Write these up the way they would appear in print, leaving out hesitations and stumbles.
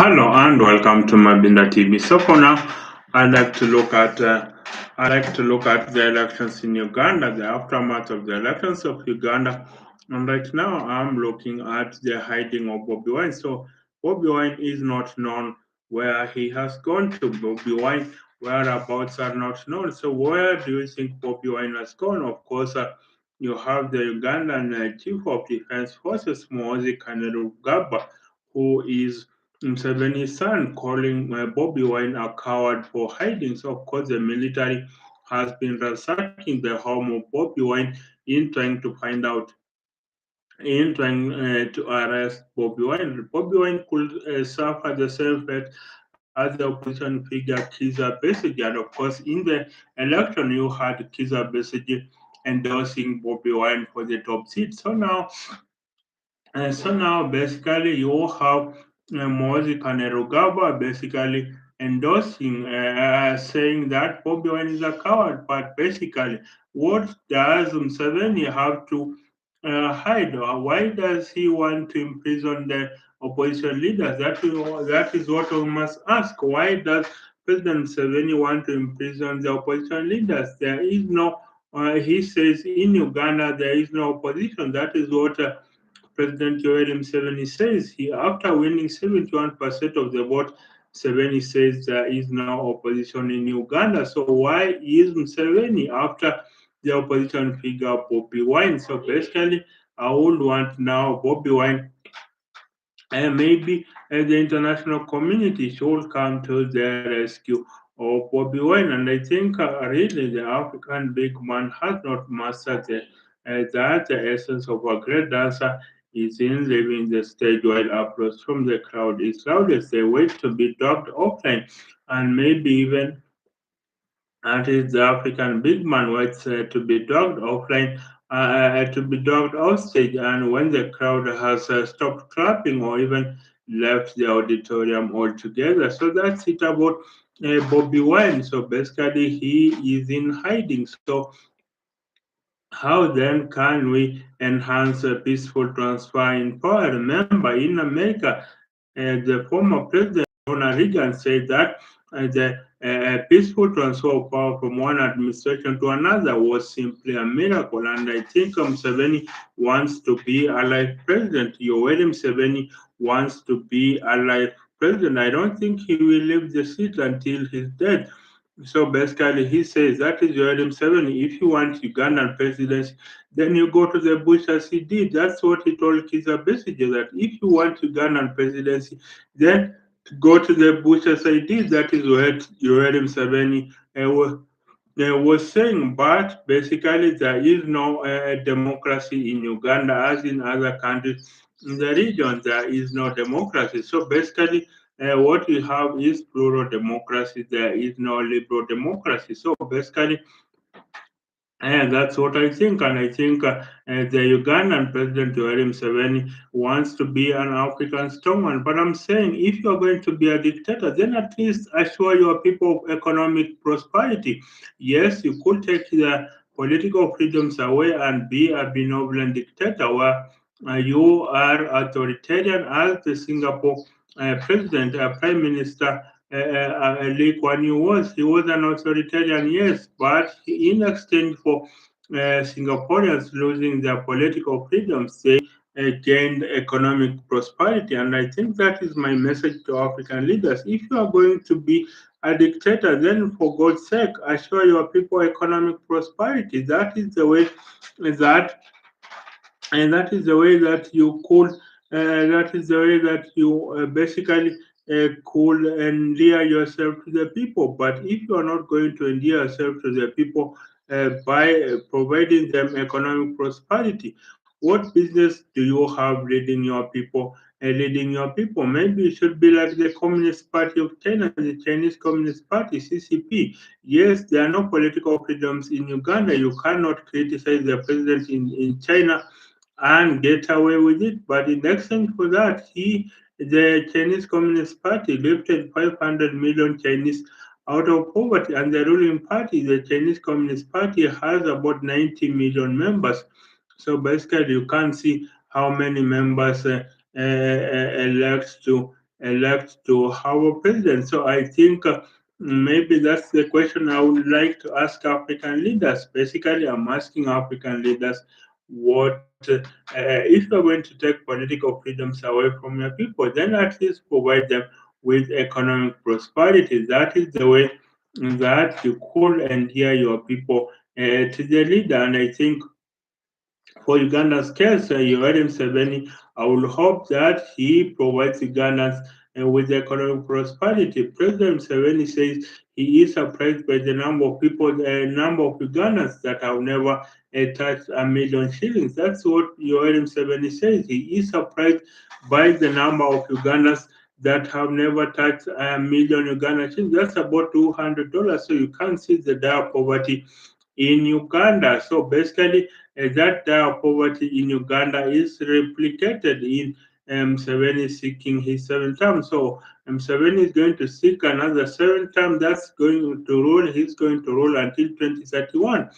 Hello and welcome to Mabinda TV. So for now, I'd like to look at the elections in Uganda, the aftermath of the elections of Uganda, and right now I'm looking at the hiding of Bobi Wine. So Bobi Wine is not known where he has gone to. Bobi Wine whereabouts are not known. So where do you think Bobi Wine has gone? Of course, you have the Ugandan Chief of Defense Forces, Muhoozi Kanairugaba, who is Museveni's son, calling Bobi Wine a coward for hiding. So, of course, the military has been ransacking the home of Bobi Wine in trying to find out, in trying to arrest Bobi Wine. Bobi Wine could suffer the same fate as the opposition figure Kizza Besigye. And of course, in the election, you had Kizza Besigye endorsing Bobi Wine for the top seat. So now, basically, you have Muhoozi Kanairugaba basically endorsing, saying that Bobi Wine is a coward. But basically, what does Museveni have to hide? Why does he want to imprison the opposition leaders? That is what we must ask. Why does President Museveni want to imprison the opposition leaders? There is no, he says in Uganda, there is no opposition. That is what President Yoweri Museveni says he, after winning 71% of the vote, Museveni says there is no opposition in Uganda. So why is Museveni after the opposition figure Bobi Wine? So basically, I would want now Bobi Wine and maybe the international community should come to the rescue of Bobi Wine. And I think really the African big man has not mastered that the essence of a great dancer is in leaving the stage while applause from the crowd is loudest. They wait to be dogged offline and maybe even that is the African big man waits to be dogged offline, to be dogged offstage, and when the crowd has stopped clapping or even left the auditorium altogether. So that's it about Bobi Wine. So basically, he is in hiding. So how then can we enhance a peaceful transfer in power? Remember, in America, the former president Ronald Reagan said that the peaceful transfer of power from one administration to another was simply a miracle. And I think Museveni wants to be a life president. Yoweri Museveni wants to be a life president. I don't think he will leave the seat until he's dead. So basically, he says that is your Museveni. If you want Ugandan presidency, then you go to the bush as he did. That's what he told Kizza Besigye, that if you want Ugandan presidency, then go to the bush as I did. That is what Yoweri Museveni was saying. But basically, there is no democracy in Uganda as in other countries in the region. There is no democracy. So basically, what we have is plural democracy. There is no liberal democracy. So basically, and that's what I think. And I think the Ugandan President Yoweri Museveni wants to be an African strongman. But I'm saying if you're going to be a dictator, then at least assure your people of economic prosperity. Yes, you could take the political freedoms away and be a benevolent dictator where you are authoritarian as the Singapore president, prime minister Lee Kuan Yew was. He was an authoritarian, yes, but in exchange for Singaporeans losing their political freedoms, they gained economic prosperity. And I think that is my message to African leaders. If you are going to be a dictator, then for God's sake, assure your people economic prosperity. That is the way that and that is the way that you could that is the way that you basically could endear yourself to the people. But if you are not going to endear yourself to the people by providing them economic prosperity, what business do you have leading your people? Maybe it should be like the Communist Party of China, the Chinese Communist Party, CCP. Yes, there are no political freedoms in Uganda. You cannot criticize the president in China and get away with it. But in exchange for that, the Chinese Communist Party, lifted 500 million Chinese out of poverty, and the ruling party, the Chinese Communist Party, has about 90 million members. So basically, you can't see how many members elect to elect to our president. So I think maybe that's the question I would like to ask African leaders. Basically, I'm asking African leaders what if you're going to take political freedoms away from your people, then at least provide them with economic prosperity. That is the way that you could endear your people to the leader. And I think for Uganda's case, Yoweri Museveni, I will hope that he provides Ugandans with economic prosperity. President Museveni says he is surprised by the number of people, the number of Ugandans that have never touched a million shillings. That's what Yoweri Museveni says. He is surprised by the number of Ugandans that have never touched a million Ugandan shillings. That's about $200. So you can't see the dire poverty in Uganda. So basically, that poverty in Uganda is replicated in Museveni seeking his seventh term. So Museveni is going to seek another seventh term. That's going to rule. He's going to rule until 2031.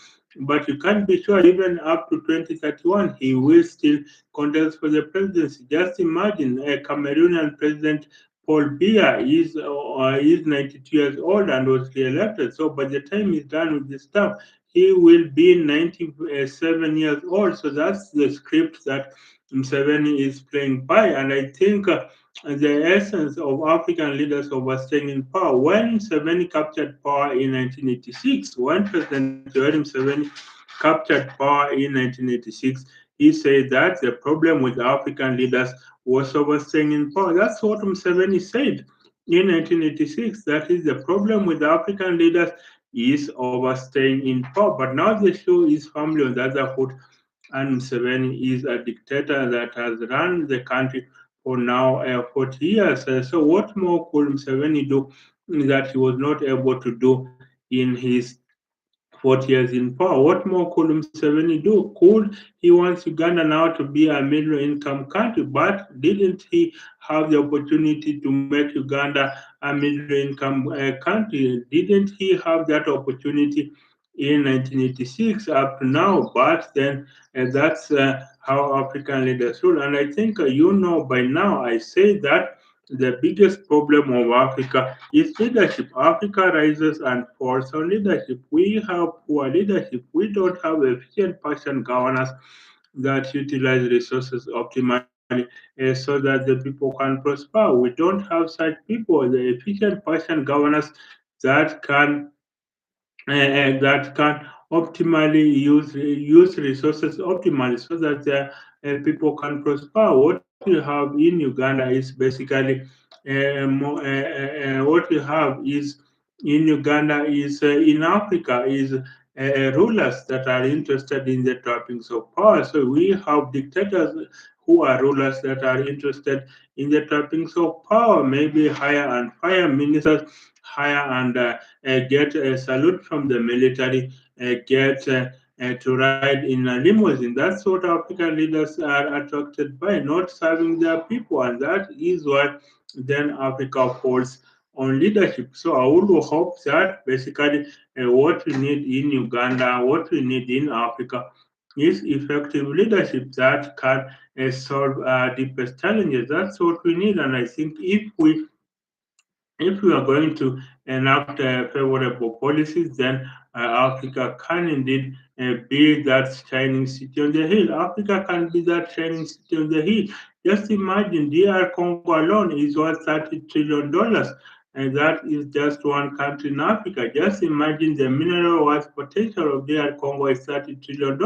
But you can't be sure even up to 2031 he will still contest for the presidency. Just imagine a Cameroonian president Paul Biya is 92 years old and was re-elected. So by the time he's done with this term, he will be 97 years old. So that's the script that Museveni is playing by. And I think the essence of African leaders overstaying in power, when Museveni captured power in 1986, when President Yoweri Museveni captured power in 1986, he said that the problem with African leaders was overstaying in power. That's what Museveni said in 1986. That is the problem with African leaders is overstaying in power. But now the show is firmly on the other foot, and Museveni is a dictator that has run the country for now 40 years. So what more could Museveni do that he was not able to do in his 40 years in power? What more could Museveni do? Could he wants Uganda now to be a middle income country, but didn't he have the opportunity to make Uganda a middle income country? Didn't he have that opportunity in 1986 up to now? But then that's how African leaders rule. And I think by now, I say that the biggest problem of Africa is leadership. Africa rises and falls on leadership. We have poor leadership. We don't have efficient person governance that utilize resources optimally so that the people can prosper. We don't have such people, the efficient person governance that can that can optimally use resources optimally so that people can prosper. What we have in Uganda is basically what we have is in Uganda is in Africa is rulers that are interested in the trappings of power. So we have dictators who are rulers that are interested in the trappings of power, maybe hire and fire ministers, hire and get a salute from the military, get to ride in a limousine. That's what African leaders are attracted by, not serving their people, and that is why then Africa falls on leadership. So I would hope that basically what we need in Uganda, what we need in Africa is effective leadership that can solve deepest challenges. That's what we need, and I think if we are going to enact favorable policies, then Africa can indeed be that shining city on the hill. Africa can be that shining city on the hill. Just imagine, DR Congo alone is worth $30 trillion, and that is just one country in Africa. Just imagine the mineral wealth potential of DR Congo is $30 trillion.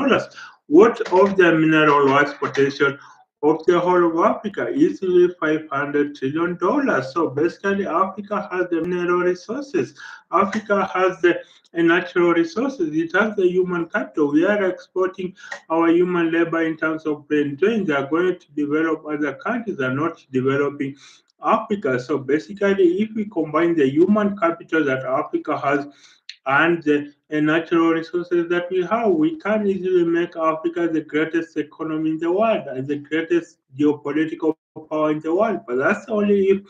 What of the mineral wealth potential of the whole of Africa, easily $500 trillion. So basically, Africa has the mineral resources. Africa has the natural resources. It has the human capital. We are exporting our human labor in terms of brain drain. They are going to develop other countries, are not developing Africa. So basically, if we combine the human capital that Africa has and the natural resources that we have, we can easily make Africa the greatest economy in the world and the greatest geopolitical power in the world. But that's only if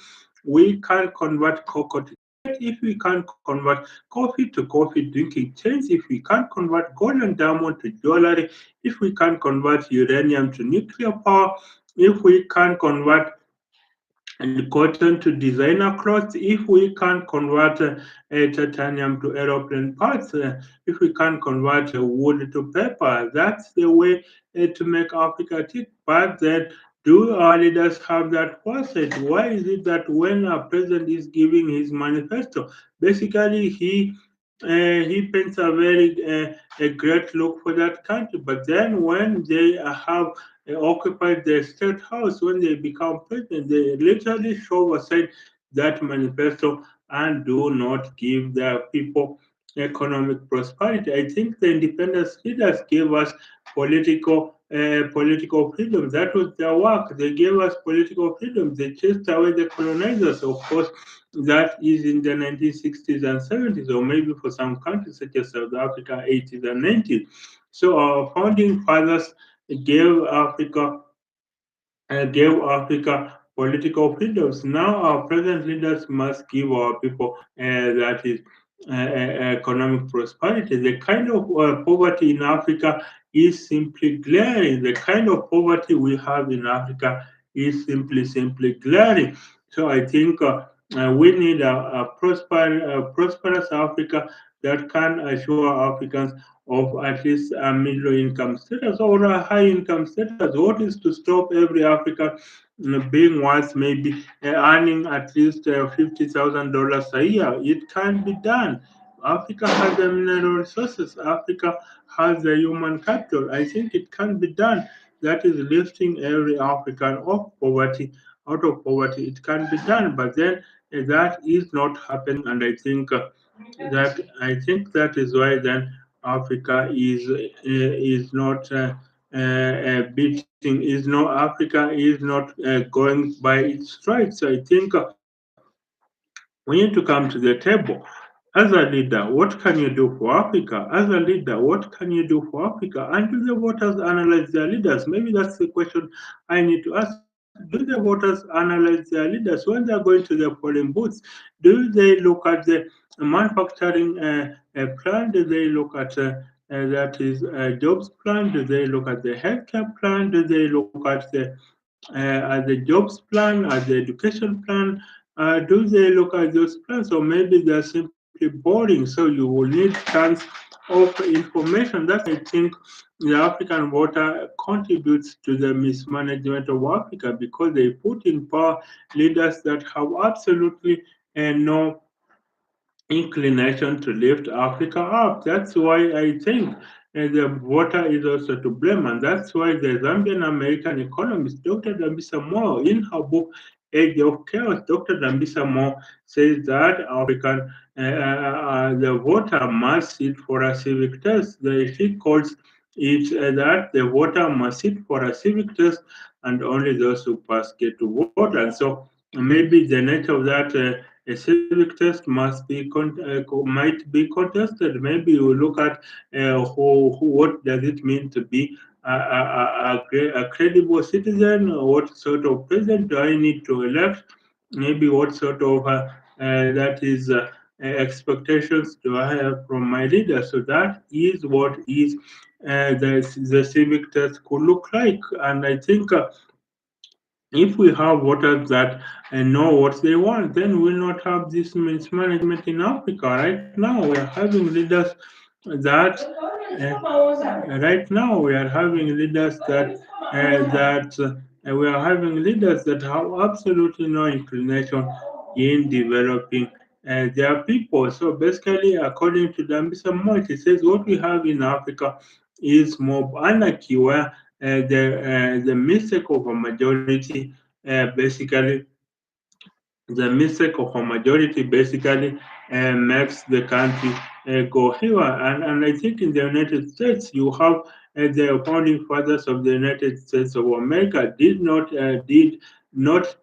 we can convert cocoa to if we can convert coffee to coffee drinking chains, if we can convert gold and diamond to jewelry, if we can convert uranium to nuclear power, if we can convert and cotton to designer clothes. If we can convert titanium to aeroplane parts, if we can convert wood to paper, that's the way to make Africa tick. But then, do our leaders have that foresight? Why is it that when a president is giving his manifesto, basically he paints a very a great look for that country, but then when they have occupied the state house, when they become president, they literally show aside that manifesto and do not give their people economic prosperity. I think the independence leaders gave us political freedom. That was their work. They gave us political freedom. They chased away the colonizers. Of course, that is in the 1960s and 70s, or maybe for some countries such as South Africa, 80s and 90s. So our founding fathers gave Africa political freedoms. Now our present leaders must give our people that is economic prosperity. The kind of poverty in Africa is simply glaring. The kind of poverty we have in Africa is simply glaring. So I think we need a prosperous Africa that can assure Africans of at least a middle income status or a high income status. What is to stop every African being once maybe earning at least $50,000 a year? It can be done. Africa has the mineral resources. Africa has the human capital. I think it can be done. That is lifting every African out of poverty. It can be done, but then that is not happening, and I think that is why then Africa is not beating is no Africa is not going by its stripes. So I think we need to come to the table. As a leader, what can you do for Africa? As a leader, what can you do for Africa? And do the voters analyze their leaders? Maybe that's the question I need to ask. Do the voters analyze their leaders when they are going to the polling booths? Do they look at the manufacturing plan? Do they look at that is jobs plan? Do they look at the healthcare plan? Do they look at the jobs plan, at the education plan? Do they look at those plans, or maybe they're simply boring? So you will need tons of information. That I think the African voter contributes to the mismanagement of Africa because they put in power leaders that have absolutely no inclination to lift Africa up. That's why I think the water is also to blame, and that's why the Zambian American economist Dr. Dambisa Moyo, in her book Age of Chaos, Dr. Dambisa Moyo says that the voter must sit for a civic test. She calls it that the voter must sit for a civic test, and only those who pass get to vote. And so maybe the nature of that. A civic test must be might be contested. Maybe you look at what does it mean to be a credible citizen. What sort of president do I need to elect? Maybe what sort of that is expectations do I have from my leader? So that is what is the civic test could look like, and I think. If we have voters that know what they want, then we'll not have this mismanagement in Africa. Right now, we are having leaders that right now we are having leaders that we are having leaders that have absolutely no inclination in developing their people. So basically, according to Dambisa Moit, it says what we have in Africa is mob anarchy, where the mistake of a majority basically the mistake of a majority basically makes the country go haywire. And I think in the United States, you have the founding fathers of the United States of America did not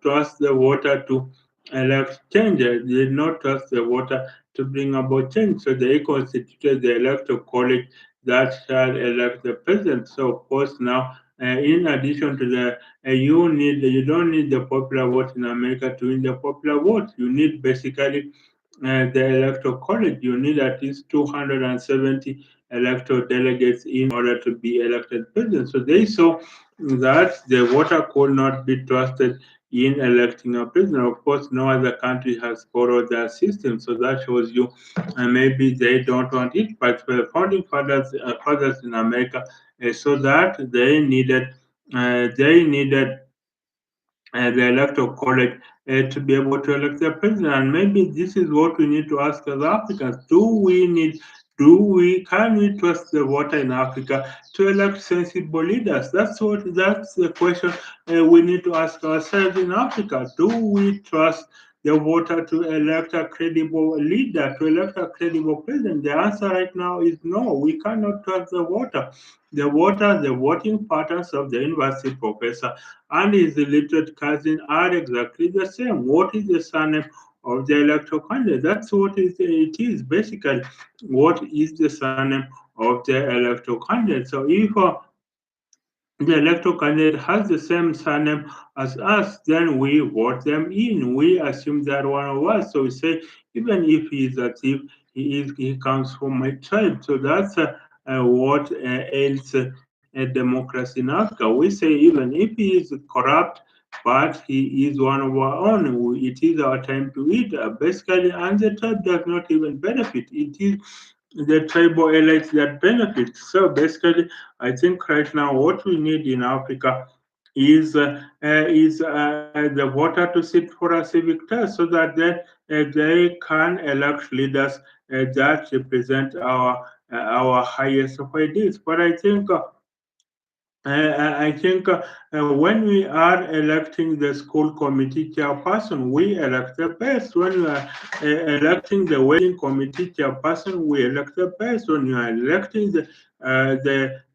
trust the voter to elect change. They did not trust the voter to bring about change. So they constituted the electoral college that shall elect the president. So of course now, in addition to the you don't need the popular vote in America to win the popular vote. You need basically the electoral college. You need at least 270 electoral delegates in order to be elected president. So they saw that the voter could not be trusted in electing a president. Of course, no other country has followed that system, so that shows you maybe they don't want it. But the founding fathers in America, so that they needed the electoral college to be able to elect the president. And maybe this is what we need to ask as Africans: can we trust the voter in Africa to elect sensible leaders? That's the question we need to ask ourselves in Africa. Do we trust the voter to elect a credible leader, to elect a credible president? The answer right now is no. We cannot trust the voter. The voting patterns of the university professor and his illiterate cousin are exactly the same. What is the surname of the electoral candidate? That's what it is basically. What is the surname of the electoral candidate? So if the electoral candidate has the same surname as us, then we vote them in. We assume that one of us. So we say, even if he is a thief, he comes from my tribe. So that's what ails democracy in Africa. We say, even if he is corrupt, but he is one of our own, it is our time to eat. Basically, and the tribe does not even benefit. It is the tribal elites that benefit. So basically, I think right now what we need in Africa is the voter to sit for a civic test, so that they can elect leaders that represent our highest of ideas. But I think when we are electing the school committee chairperson, we elect the best. When we are electing the wedding committee chairperson, we elect the best. When we are electing the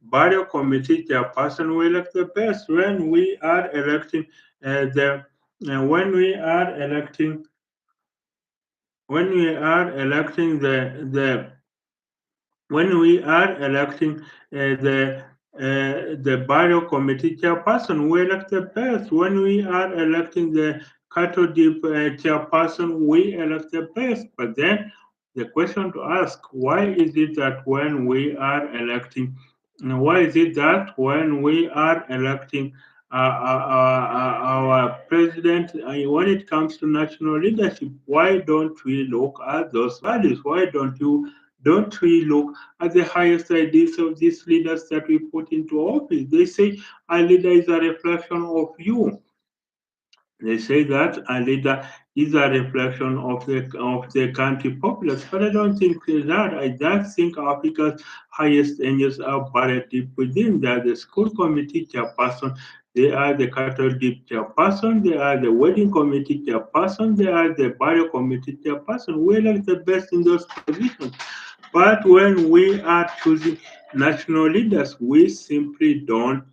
burial committee chairperson, we elect the best. When we are electing when we are electing the burial committee chairperson, we elect the best. When we are electing the cattle dip chairperson, we elect the best. But then the question to ask: why is it that when we are electing our president, when it comes to national leadership, why don't we look at those values? Why don't we look at the highest ideals of these leaders that we put into office? They say a leader is a reflection of you. They say that a leader is a reflection of the country populace, but I don't think that. I just think Africa's highest angels are buried deep within. They are the school committee chairperson, they are the cattle dip chairperson, they are the wedding committee chairperson, they are the burial committee chairperson. We elect the best in those positions. But when we are choosing national leaders, we simply don't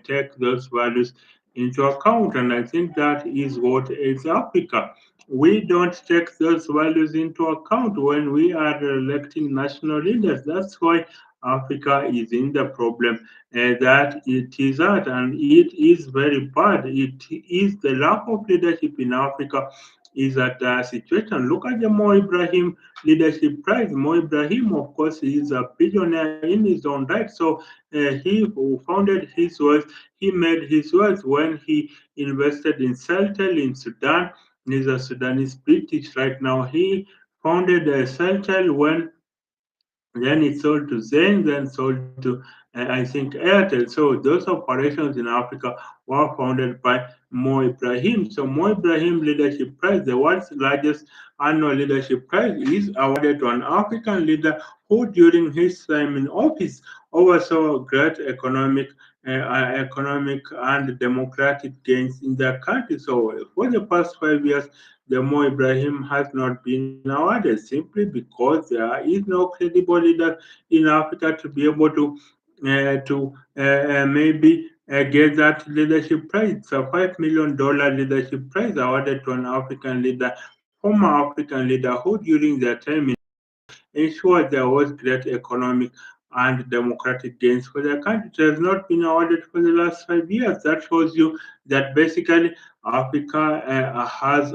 take those values into account. And I think that is what is Africa. We don't take those values into account when we are electing national leaders. That's why Africa is in the problem that it is at, and it is very bad. It is the lack of leadership in Africa is at a situation. Look at the Mo Ibrahim Leadership Prize. Mo Ibrahim, of course, he is a billionaire in his own right. So he who founded his wealth, he made his wealth when he invested in Celtel in Sudan. He's a Sudanese British right now. He founded Celtel when then it sold to Zen, then sold to I think Airtel. So those operations in Africa were founded by Mo Ibrahim. So Mo Ibrahim Leadership Prize, the world's largest annual leadership prize, is awarded to an African leader who, during his time in office, oversaw great economic and democratic gains in their country. So for the past 5 years, the Mo Ibrahim has not been awarded simply because there is no credible leader in Africa to be able to maybe get that leadership prize. It's a $5 million leadership prize awarded to an African leader, former African leader who during their time ensured there was great economic and democratic gains for their country. It has not been awarded for the last 5 years. That shows you that basically Africa has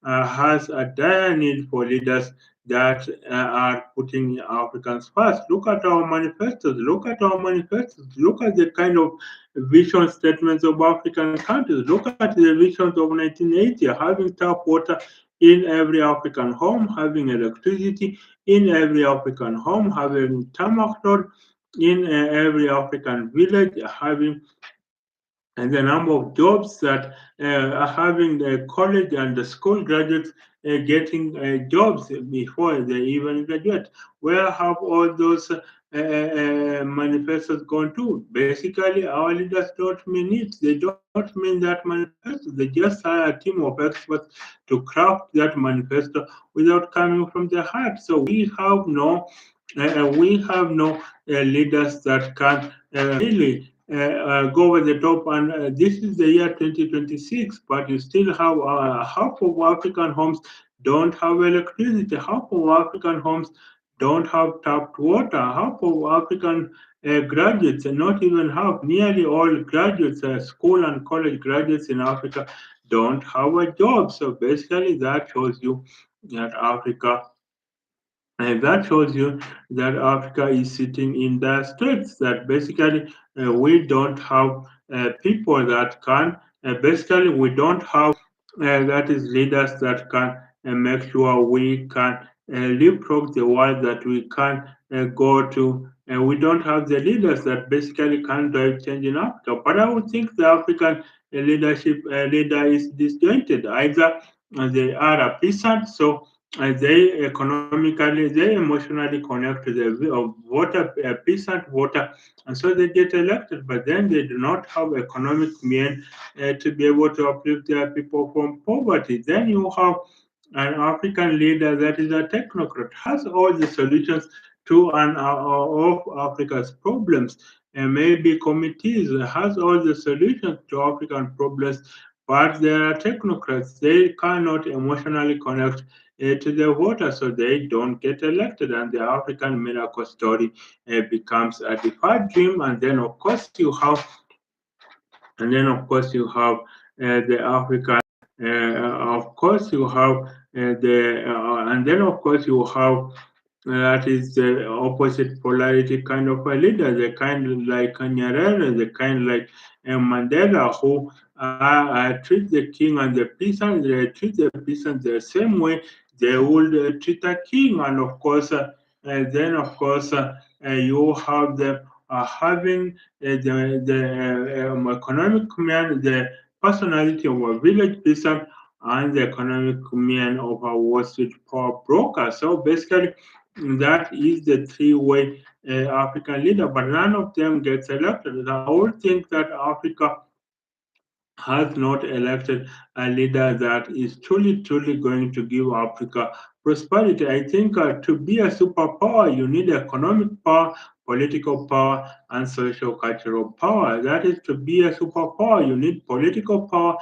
has a dire need for leaders that are putting Africans first. Look at our manifestos. Look at our manifestos. Look at the kind of vision statements of African countries. Look at the visions of 1980, having tap water in every African home, having electricity in every African home, having tarmac road in every African village, having and the number of jobs that are having the college and the school graduates getting jobs before they even graduate. Where have all those manifestos gone to? Basically, our leaders don't mean it. They don't mean that manifesto. They just hire a team of experts to craft that manifesto without coming from the heart. So we have no leaders that can really go over the top. And this is the year 2026, but you still have half of African homes don't have electricity, half of African homes don't have tapped water, half of African graduates, and not even half, nearly all graduates, school and college graduates in Africa don't have a job. So basically, that shows you that Africa and that shows you that Africa is sitting in the states, that basically we don't have people that can, basically, we don't have that is leaders that can make sure we can leapfrog the world that we can go to. And we don't have the leaders that basically can drive change in Africa. But I would think the African leadership leader is disjointed. Either they are a peasant, so they economically, they emotionally connect to the voter, peasant voter, and so they get elected. But then they do not have economic means to be able to uplift their people from poverty. Then you have an African leader that is a technocrat, has all the solutions to of Africa's problems, and maybe committees has all the solutions to African problems, but they are technocrats. They cannot emotionally connect to the voters, so they don't get elected, and the African miracle story becomes a deferred dream. And then of course you have the and then of course you have that is the opposite polarity kind of a leader, the kind like Nyerere, the kind like Mandela, who treat the king and the peasant, they treat the peasant the same way they would treat a king. And of course, then of course, you have the having the economic man, the personality of a village peasant, and the economic man of a Wall Street power broker. So basically, that is the three-way African leader, but none of them gets elected. I would think that Africa has not elected a leader that is truly going to give Africa prosperity. I think to be a superpower, you need economic power, political power, and social cultural power. That is, to be a superpower, you need political power,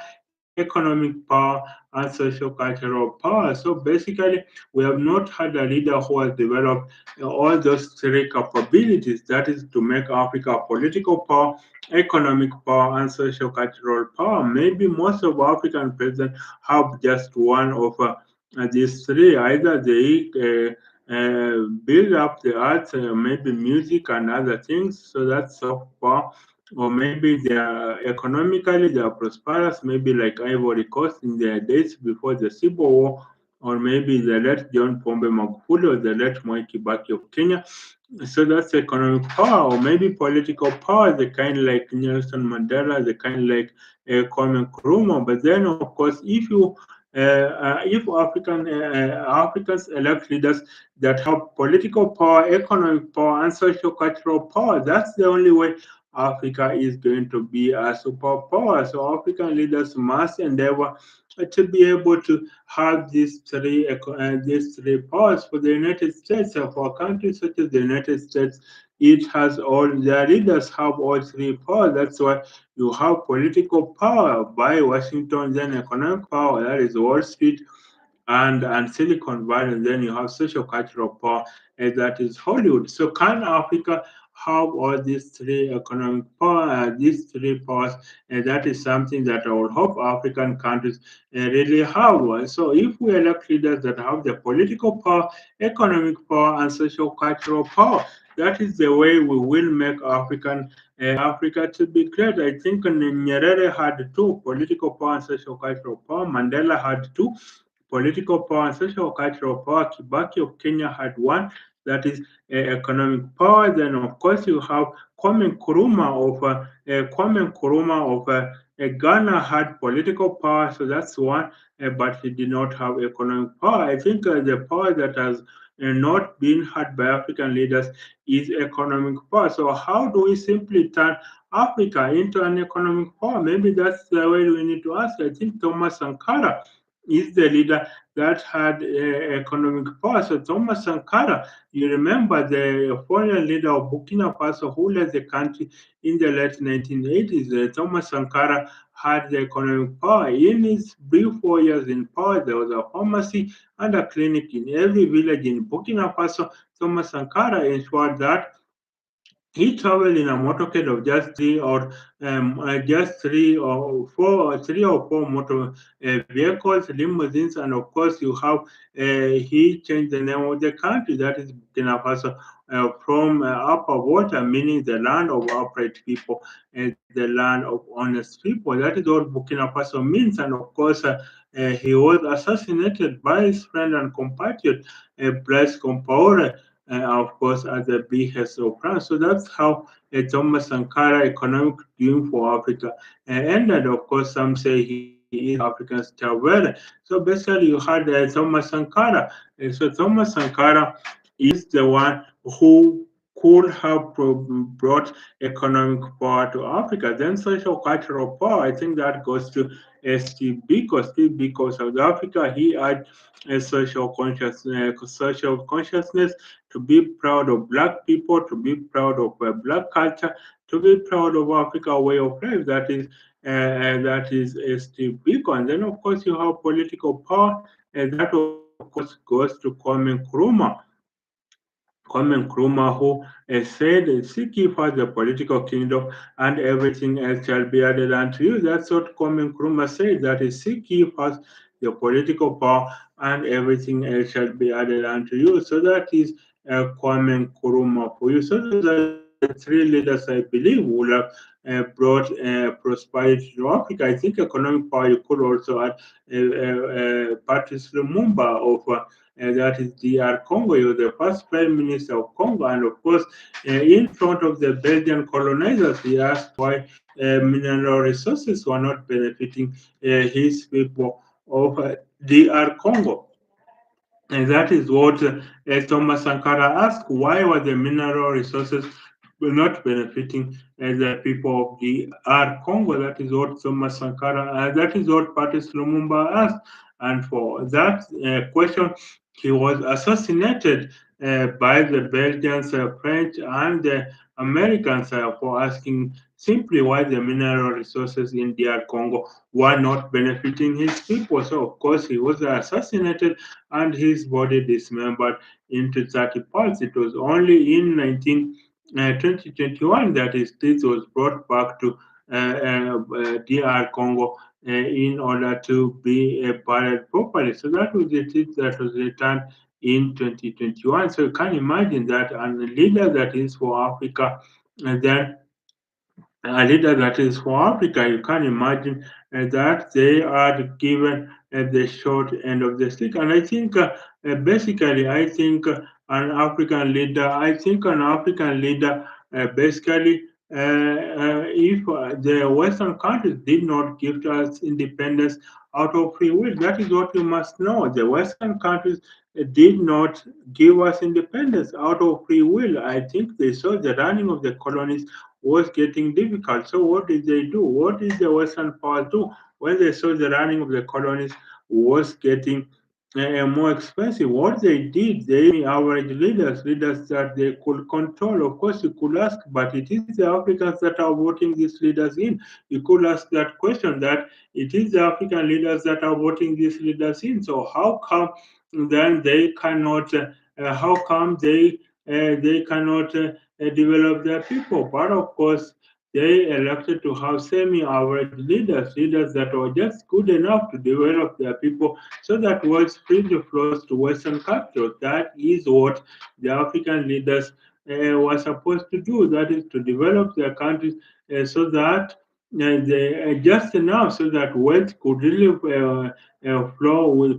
economic power, and social cultural power. So basically, we have not had a leader who has developed all those three capabilities. That is to make Africa political power, economic power, and social cultural power. Maybe most of African presidents have just one of these three. Either they build up the arts, maybe music and other things, so that's soft power, or maybe they are economically they are prosperous, maybe like Ivory Coast in their days before the Civil War, or maybe the late John Pombe Magufuli or the late Mwai Kibaki of Kenya. So that's economic power, or maybe political power, the kind like Nelson Mandela, the kind like Kwame Nkrumah. But then, of course, if Africans elect leaders that have political power, economic power, and social cultural power, that's the only way Africa is going to be a superpower. So African leaders must endeavor to be able to have these three powers. For the United States, for a country such as the United States, it has all their leaders have all three powers. That's why you have political power by Washington, then economic power, that is Wall Street, and Silicon Valley, and then you have social cultural power, and that is Hollywood. So can Africa have all these three economic power, these three powers, and that is something that I would hope African countries really have. So if we elect leaders that have the political power, economic power, and social cultural power, that is the way we will make Africa to be great. I think Nyerere had two: political power and social cultural power. Mandela had two: political power and social cultural power. Kibaki of Kenya had one, that is economic power. Then, of course, you have Kwame Nkrumah of Ghana had political power, so that's one, but he did not have economic power. I think the power that has not been had by African leaders is economic power. So, how do we simply turn Africa into an economic power? Maybe that's the way we need to ask. I think Thomas Sankara is the leader that had economic power. So Thomas Sankara, you remember the foreign leader of Burkina Faso who led the country in the late 1980s. Thomas Sankara had the economic power. In his brief 4 years in power, there was a pharmacy and a clinic in every village in Burkina Faso. Thomas Sankara ensured that he traveled in a motorcade of just three or four motor vehicles, limousines, and of course you have he changed the name of the country, that is Burkina Faso, from Upper Water, meaning the land of upright people, and the land of honest people. That is what Burkina Faso means, and of course. He was assassinated by his friend and compatriot Blaise Compaoré, of course, at the behest of France. So that's how Thomas Sankara economic dream for Africa ended. Of course, some say he is Africa's Tavera. So basically, you had Thomas Sankara. So Thomas Sankara is the one who could have brought economic power to Africa. Then social cultural power, I think that goes to Steve Biko. Steve Biko, South Africa, he had a social consciousness, to be proud of black people, to be proud of black culture, to be proud of Africa way of life. That is Steve Biko. And then of course you have political power, and that of course goes to Kwame Nkrumah, who said, "Seek ye first the political kingdom, and everything else shall be added unto you." That's what Kwame Nkrumah said. That is, seek ye first the political power, and everything else shall be added unto you. So that is Kwame Nkrumah for you. So those are the three leaders I believe will have brought prosperity to Africa. I think economic power. You could also add Patrice Lumumba of. That is DR Congo. He was the first prime minister of Congo, and of course, in front of the Belgian colonizers, he asked why mineral resources were not benefiting his people of DR Congo. And that is what Thomas Sankara asked. Why were the mineral resources not benefiting the people of the R Congo? That is what Thomas Sankara, that is what Patrice Lumumba asked. And for that question, he was assassinated by the Belgians, French, and the Americans for asking simply why the mineral resources in DR Congo were not benefiting his people. So, of course, he was assassinated and his body dismembered into 30 parts. It was only in 2021 that his teeth was brought back to DR Congo in order to be buried properly. So that was the teeth that was returned in 2021. So you can imagine that, and the leader that is for Africa, and then a leader that is for Africa, you can imagine that they are given the short end of the stick. And I think, basically, I think an African leader, basically, if the Western countries did not give us independence out of free will, that is what you must know. The Western countries did not give us independence out of free will. I think they saw the running of the colonies was getting difficult. So what did they do? What did the Western powers do when they saw the running of the colonies was getting more expensive? What they did, they average leaders that they could control. Of course, you could ask, but it is the Africans that are voting these leaders in. You could ask that question, that it is the African leaders that are voting these leaders in. So how come then they cannot? How come they cannot develop their people. But of course, they elected to have semi-average leaders, leaders that were just good enough to develop their people so that wealth freely flows to Western capitals. That is what the African leaders were supposed to do. That is to develop their countries so that they just enough so that wealth could really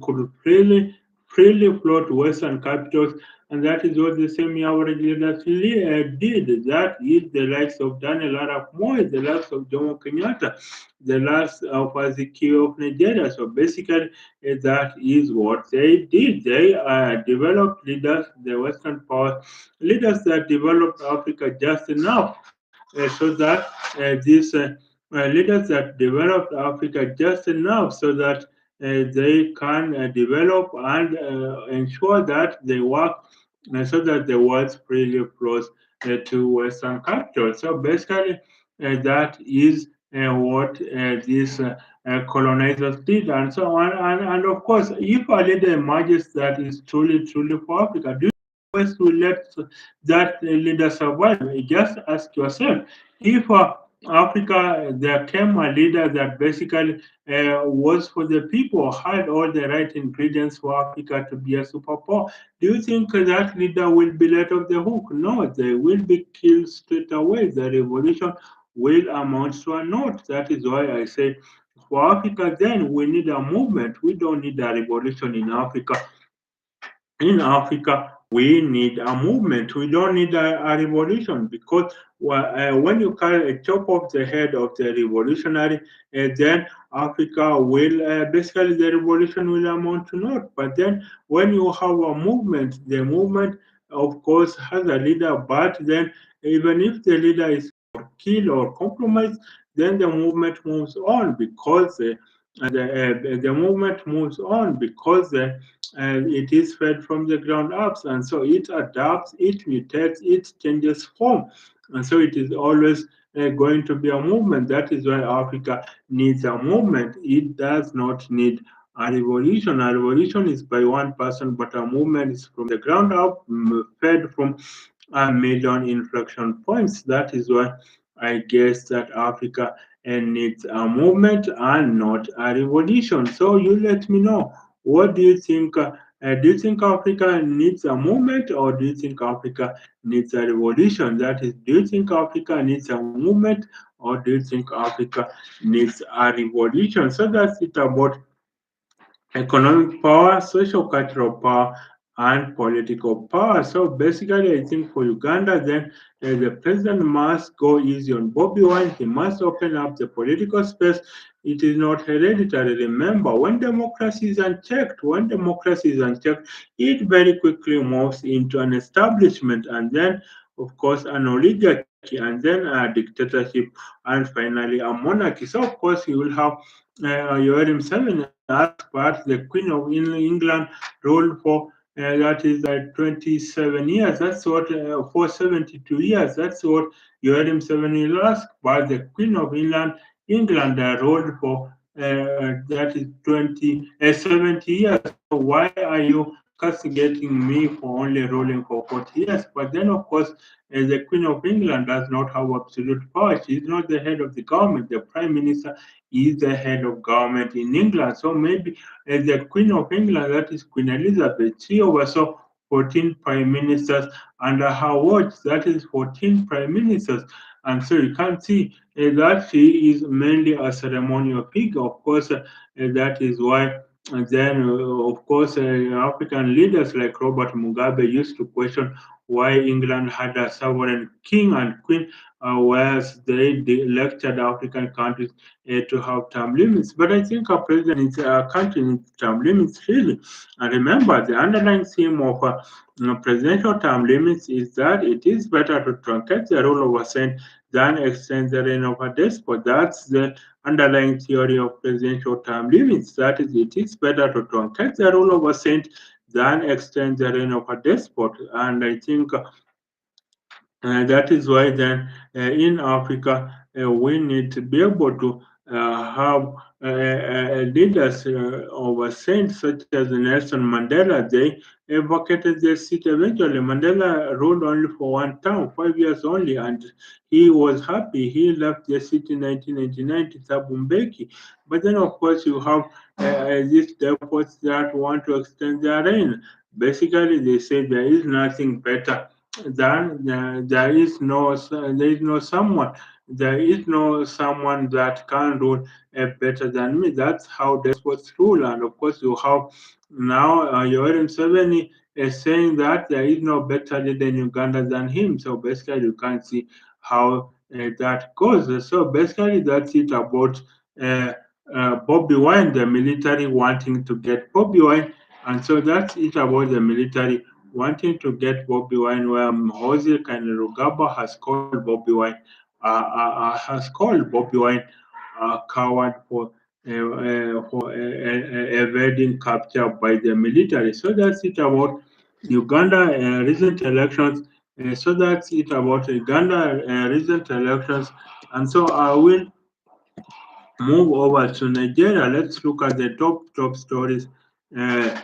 could freely flow to Western capitals, and that is what the semi-average leaders did. That is the likes of Daniel Arap Moi, the likes of Jomo Kenyatta, the likes of Azikiwe of Nigeria. So basically, that is what they did. They developed leaders, the Western power leaders that developed Africa just enough so that these leaders that developed Africa just enough so that they can develop and ensure that they work so that the wealth freely flows to Western capitals. So basically, that is what these colonizers did, and so on. And of course, if a leader emerges that is truly for Africa, do you West will let that leader survive? Just ask yourself if Africa, there came a leader that basically was for the people, had all the right ingredients for Africa to be a superpower. Do you think that leader will be let off the hook? No, they will be killed straight away. The revolution will amount to a naught. That is why I say for Africa, then we need a movement. We don't need a revolution in Africa, we need a movement. We don't need a revolution because when you chop off the head of the revolutionary, then Africa will basically the revolution will amount to naught. But then when you have a movement, the movement, of course, has a leader. But then even if the leader is killed or compromised, then the movement moves on because the movement moves on because it is fed from the ground up, and so it adapts, it mutates, it changes form, and so it is always going to be a movement. That is why Africa needs a movement. It does not need a revolution. A revolution is by one person, but a movement is from the ground up, fed from a million inflection points. That is why I guess that Africa needs a movement and not a revolution. So you let me know, what do you think? Do you think Africa needs a movement or do you think Africa needs a revolution? That is, do you think Africa needs a movement or do you think Africa needs a revolution? So that's it about economic power, social cultural power, and political power. So basically, I think for Uganda, then the president must go easy on Bobi Wine. He must open up the political space. It is not hereditary. Remember, when democracy is unchecked, it very quickly moves into an establishment and then, of course, an oligarchy and then a dictatorship and finally a monarchy. So, of course, you will have Yoweri Museveni as part the Queen of England ruled for that is 27 years. That's what for 72 years. That's what Yoweri Museveni last. But the Queen of England ruled for that is 70 years. So why are you castigating me for only ruling for 40 years? But then, of course, the Queen of England does not have absolute power. She is not the head of the government. The Prime Minister is the head of government in England. So maybe the Queen of England, that is Queen Elizabeth, she oversaw 14 prime ministers under her watch. That is 14 prime ministers. And so you can see that she is mainly a ceremonial figure. Of course, that is why. And then, of course, African leaders like Robert Mugabe used to question why England had a sovereign king and queen, whereas they lectured African countries to have term limits. But I think a country needs term limits really. And remember, the underlying theme of presidential term limits is that it is better to truncate the rule of a saint than extend the reign of a despot. That's the underlying theory of presidential term limits. That is, it is better to truncate the rule of a saint than extend the reign of a despot. And I think that is why then in Africa we need to be able to have leaders of saints such as Nelson Mandela. They vacated their seat eventually. Mandela ruled only for one term, 5 years only, and he was happy. He left the seat in 1999 to Thabo Mbeki. But then, of course, you have these depots that want to extend their reign. Basically, they say there is nothing better than there is no someone that can rule better than me. That's how despots rule. And of course, you have now Yoweri Museveni is saying that there is no better leader in Uganda than him. So basically, you can see how that goes. So basically, that's it about uh, Bobi Wine, the military wanting to get Bobi Wine. And so that's it about the military wanting to get Bobi Wine, where Muhoozi Kanairugaba has called Bobi Wine a coward for evading capture by the military. So that's it about Uganda recent elections. So that's it about Uganda recent elections. And so I will move over to Nigeria. Let's look at the top stories. Uh,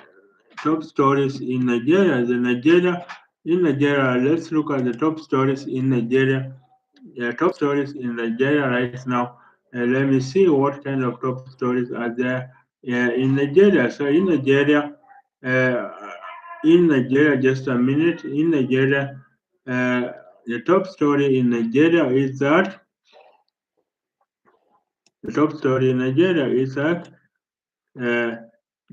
Top stories in Nigeria. Let's look at the top stories in Nigeria. Top stories in Nigeria right now. Let me see what kind of top stories are there in Nigeria. So uh, just a minute. The top story in Nigeria is that the top story in Nigeria is that uh,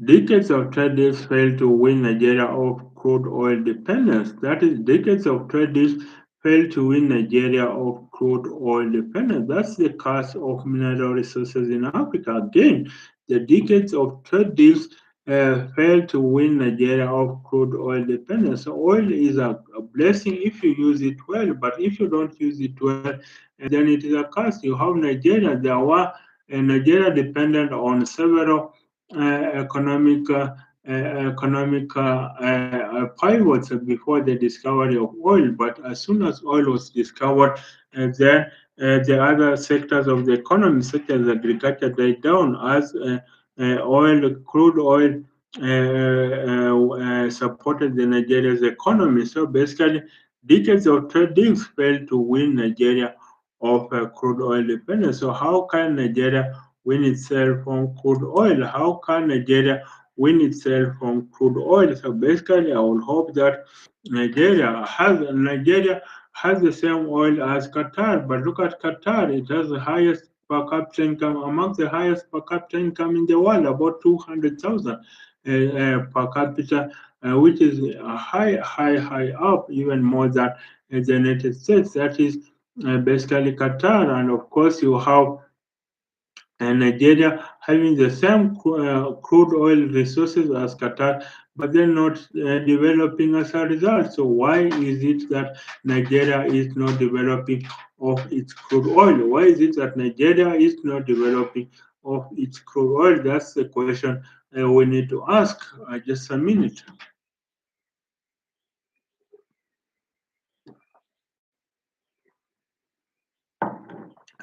decades of trade deals failed to win Nigeria off crude oil dependence. That is, decades of trade deals failed to win Nigeria off crude oil dependence. That's the cost of mineral resources in Africa. Again, the decades of trade deals failed to win Nigeria off crude oil dependence. So oil is a blessing if you use it well, but if you don't use it well, then it is a curse. You have Nigeria. Nigeria dependent on several economic pivots before the discovery of oil. But as soon as oil was discovered, then the other sectors of the economy, such as agriculture, died down as crude oil, supported the Nigeria's economy. So basically, decades of trade deals failed to win Nigeria of crude oil dependence. So how can Nigeria win itself from crude oil? How can Nigeria win itself from crude oil? So basically, I would hope that Nigeria has the same oil as Qatar, but look at Qatar; it has the highest per capita income, among the highest per capita income in the world, about 200,000 per capita, which is high up, even more than the United States. That is basically Qatar, and of course you have Nigeria having the same crude oil resources as Qatar, but they're not developing as a result. So why is it that Nigeria is not developing of its crude oil? Why is it that Nigeria is not developing of its crude oil? That's the question we need to ask. Just a minute.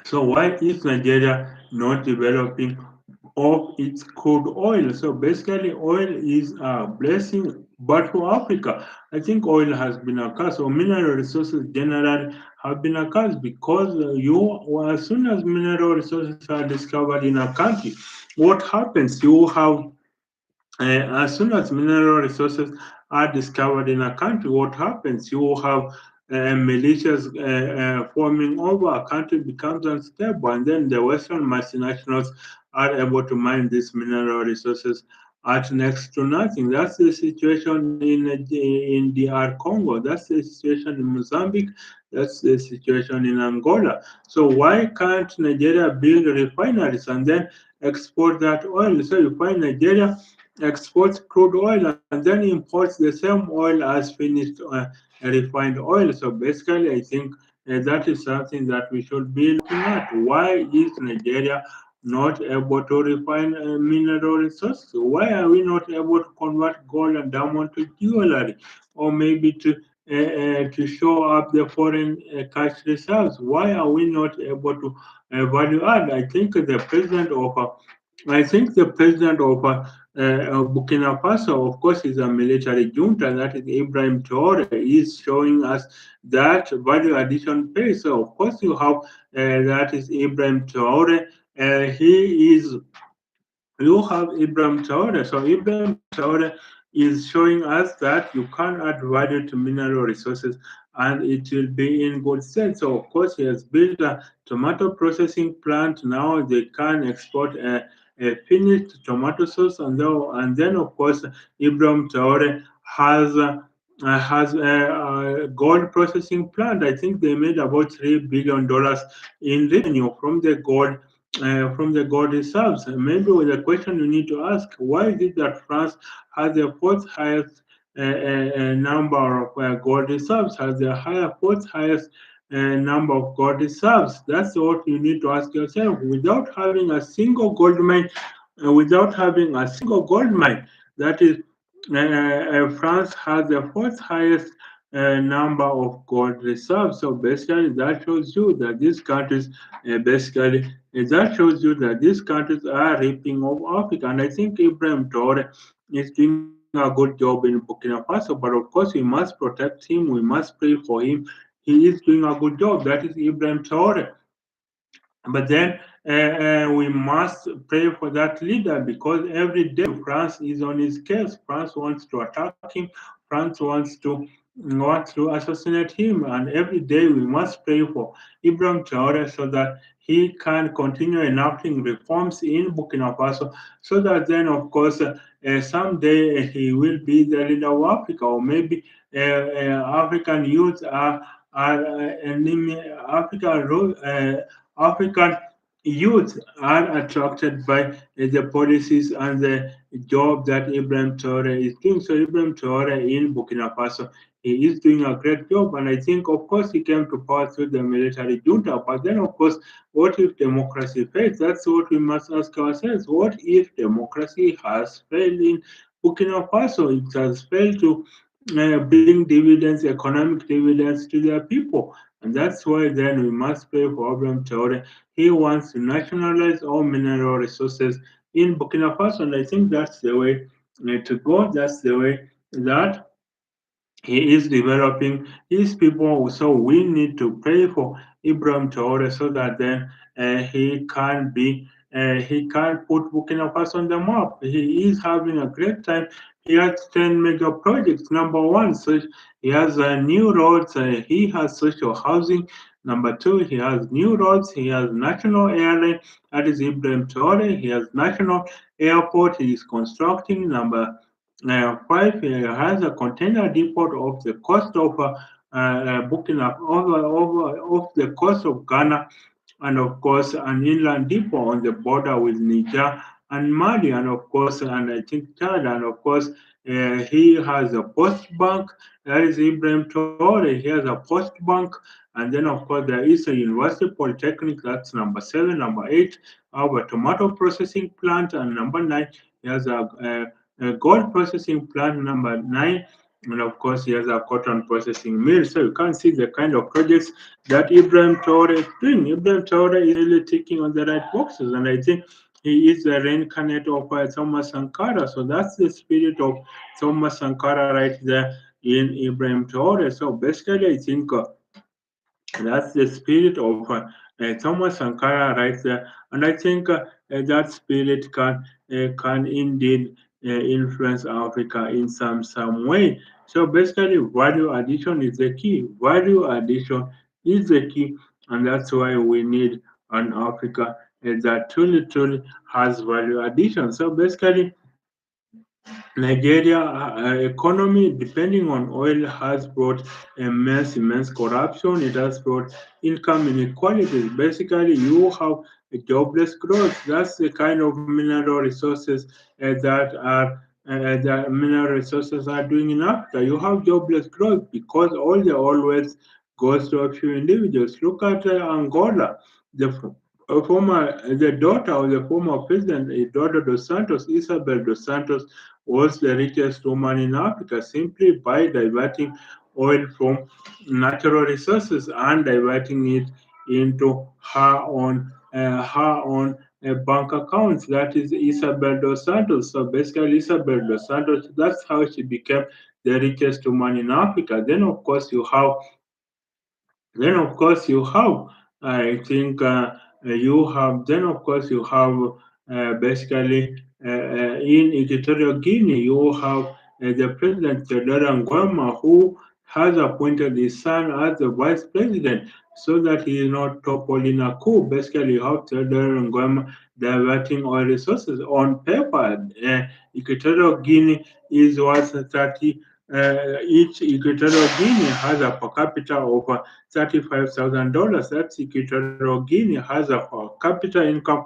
So why is Nigeria not developing of its crude oil? So basically, oil is a blessing, but for Africa, I think oil has been a curse, or mineral resources generally have been a curse because as soon as mineral resources are discovered in a country, what happens? You have as soon as mineral resources are discovered in a country, what happens? You have militias forming over a country becomes unstable, and then the Western multinationals are able to mine these mineral resources at next to nothing. That's the situation in DR Congo. That's the situation in Mozambique. That's the situation in Angola. So why can't Nigeria build refineries and then export that oil? So you find Nigeria exports crude oil and then imports the same oil as finished refined oil. So basically, I think that is something that we should be looking at. Why is Nigeria not able to refine mineral resources? Why are we not able to convert gold and diamond to jewelry, or maybe to to show up the foreign cash reserves? Why are we not able to value add? I think the president of Burkina Faso, of course, is a military junta. That is Ibrahim Traore. Is showing us that value addition pays. So, of course, you have that is Ibrahim Traore. He is you have Ibrahim Traore. So Ibrahim Traore is showing us that you can add value to mineral resources and it will be in good state. So of course he has built a tomato processing plant. Now they can export a finished tomato sauce and then of course Ibrahim Traore has a gold processing plant. I think they made about $3 billion in revenue from the gold reserves. Maybe with a question you need to ask, why is it that France has the fourth highest number of gold reserves, has the fourth highest number of gold reserves? That's what you need to ask yourself. Without having a single gold mine, that is, France has the fourth highest number of gold reserves. So basically, that shows you that these countries basically that shows you that these countries are ripping off Africa. And I think Ibrahim Traore is doing a good job in Burkina Faso, but of course, we must protect him, we must pray for him. He is doing a good job. That is Ibrahim Traore. But then we must pray for that leader because every day France is on his case. France wants to attack him. France wants to assassinate him, and every day we must pray for Ibrahim Traore so that he can continue enacting reforms in Burkina Faso, so that then, of course, someday he will be the leader of Africa, or maybe African youth are enemy African youth are attracted by the policies and the job that Ibrahim Traore is doing. So Ibrahim Traore in Burkina Faso, he is doing a great job, and I think, of course, he came to power through the military junta. But then, of course, what if democracy fails? That's what we must ask ourselves. What if democracy has failed in Burkina Faso? It has failed to bring dividends, economic dividends to their people. And that's why then we must pray for Abraham Traore. He wants to nationalize all mineral resources in Burkina Faso. And I think that's the way to go. That's the way that he is developing his people. So we need to pray for Ibrahim Traore so that then he can put Burkina Faso on the map. He is having a great time. He has 10 mega projects. Number one, so he has new roads. He has social housing. Number two, he has new roads. He has national airline. That is Ibrahim Traore. He has national airport. He is constructing. Number five has a container depot of the coast of Burkina over of the coast of Ghana, and of course an inland depot on the border with Niger and Mali, and of course, and I think Chad, and of course he has a post bank. That is Ibrahim Traore. He has a post bank, and then of course there is a university polytechnic. That's number seven. Number eight, our tomato processing plant, and number nine, he has a gold processing plant. Number nine. And of course, he has a cotton processing mill. So you can see the kind of projects that Ibrahim Traore is doing. Ibrahim Traore is really ticking on the right boxes, and I think he is the reincarnate of Thomas Sankara. So that's the spirit of Thomas Sankara right there in Ibrahim Traore. So basically, I think that's the spirit of Thomas Sankara right there, and I think that spirit can indeed influence Africa in some way. So basically, value addition is the key. Value addition is the key, and that's why we need an Africa that truly has value addition. So basically, Nigeria economy, depending on oil, has brought immense corruption. It has brought income inequalities. Basically, you have a jobless growth. That's the kind of mineral resources that mineral resources are doing in Africa. You have jobless growth because all the oil wealth goes to a few individuals. Look at Angola. The daughter of the former president, Eduardo dos Santos, Isabel dos Santos, was the richest woman in Africa simply by diverting oil from natural resources and diverting it into her own bank accounts. That is Isabel dos Santos. So basically, Isabel dos Santos, that's how she became the richest woman in Africa. Then of course you have, I think you have. Then of course you have basically in Equatorial Guinea you have the president Teodoro Ngoma who has appointed his son as the vice president so that he is not toppled in a coup. Basically, you have Teodoro Ngoma diverting oil resources on paper. Equatorial Guinea is worth 30. Each Equatorial Guinea has a per capita of $35,000. That's Equatorial Guinea has a per capita income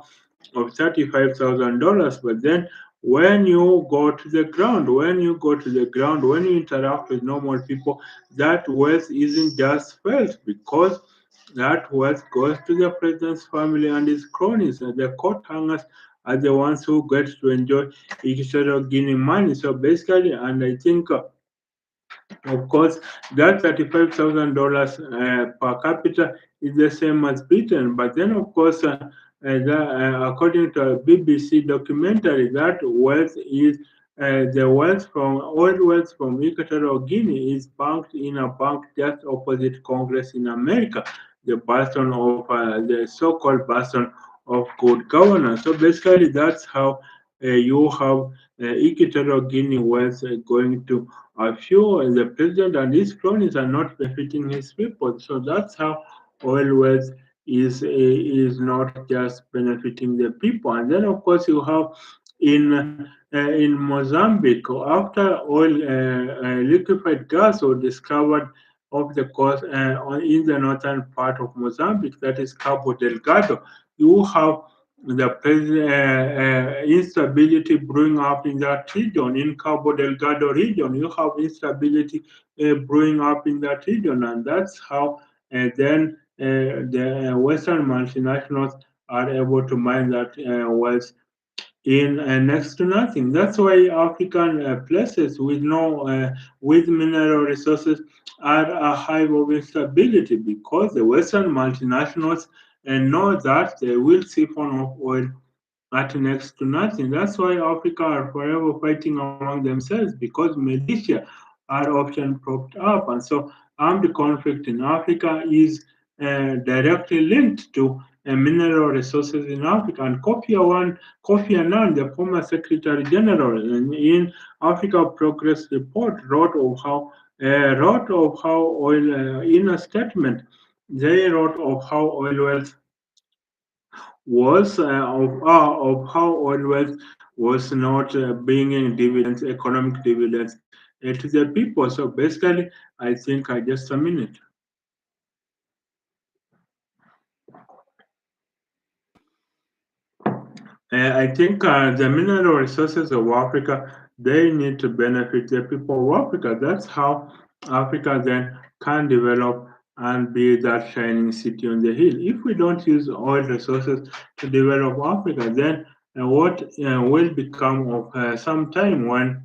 of $35,000. But then when you interact with normal people, that wealth isn't just felt because that wealth goes to the president's family and his cronies, and the court hangers are the ones who get to enjoy Equatorial Guinea money. So basically, and I think of course, that $35,000 per capita is the same as Britain. But then, of course, according to a BBC documentary, that wealth is the wealth from oil wealth from Equatorial Guinea is banked in a bank just opposite Congress in America, the bastion of the so-called bastion of good governance. So basically, that's how you have Equatorial Guinea wealth going to a few, the president and his cronies are not benefiting his people. So that's how oil wealth is not just benefiting the people. And then of course you have in Mozambique after oil liquefied gas was discovered off the coast in the northern part of Mozambique, that is Cabo Delgado. You have the instability brewing up in that region, in Cabo Delgado region. You have instability brewing up in that region, and that's how then the Western multinationals are able to mine that wealth in next to nothing. That's why African places with no with mineral resources are a hive of instability because the Western multinationals know that they will siphon off oil at next to nothing. That's why Africa are forever fighting among themselves because militia are often propped up. And so armed conflict in Africa is directly linked to mineral resources in Africa. And Kofi Annan, the former Secretary General in Africa Progress Report, wrote of how oil in a statement. They wrote of how oil wealth was of how oil wealth was not bringing dividends, economic dividends to the people. So basically, I think just a minute. I think the mineral resources of Africa they need to benefit the people of Africa. That's how Africa then can develop and be that shining city on the hill. If we don't use oil resources to develop Africa, then what will become of some time when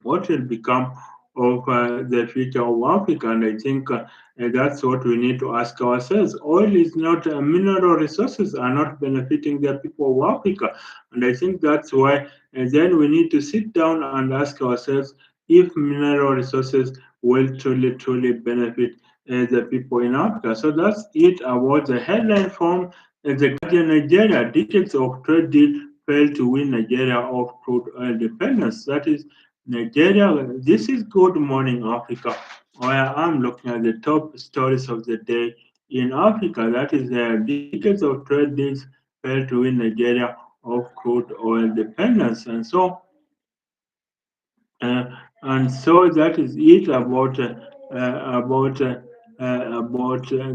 what will become of the future of Africa? And I think that's what we need to ask ourselves. Oil is not mineral resources are not benefiting the people of Africa, and I think that's why then we need to sit down and ask ourselves if mineral resources will truly benefit the people in Africa. So that's it about the headline from the Guardian. Nigeria, decades of trade deal failed to win Nigeria of crude oil dependence. That is Nigeria. This is Good Morning Africa, where I'm looking at the top stories of the day in Africa. That is the decades of trade deals failed to win Nigeria of crude oil dependence. Uh, and so that is it about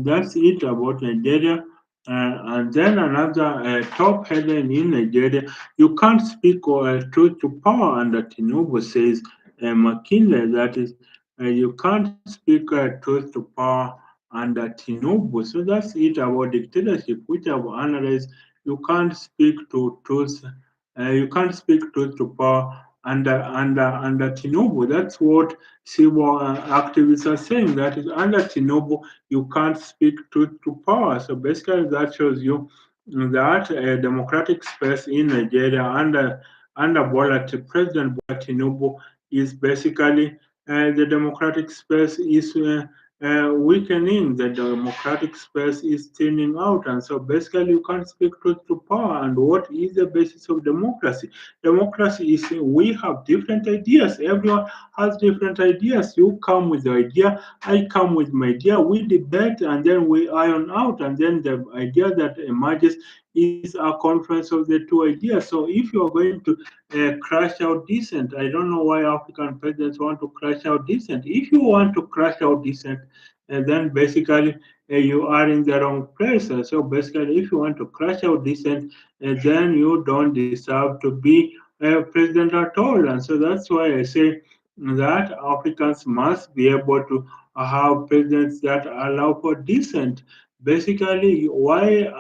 that's it about Nigeria. And then another top headline in Nigeria: you can't speak truth to power under Tinubu, says McKinley. That is, you can't speak truth to power under Tinubu. So that's it about dictatorship, which I've analyzed. You can't speak to truth. You can't speak truth to power under Tinubu. That's what civil activists are saying. That is under Tinubu, you can't speak truth to power. So basically, that shows you that democratic space in Nigeria under President Bola Tinubu is basically the democratic space is weakening. The democratic space is thinning out, and so basically you can't speak truth to power. And what is the basis of democracy? Democracy is we have different ideas. Everyone has different ideas. You come with the idea, I come with my idea. We debate, and then we iron out, and then the idea that emerges is a conference of the two ideas. So if you are going to crash out dissent, I don't know why African presidents want to crash out dissent. If you want to crash out dissent, then basically you are in the wrong place. So basically, if you want to crash out dissent, then you don't deserve to be president at all. And so that's why I say that Africans must be able to have presidents that allow for dissent. Basically, why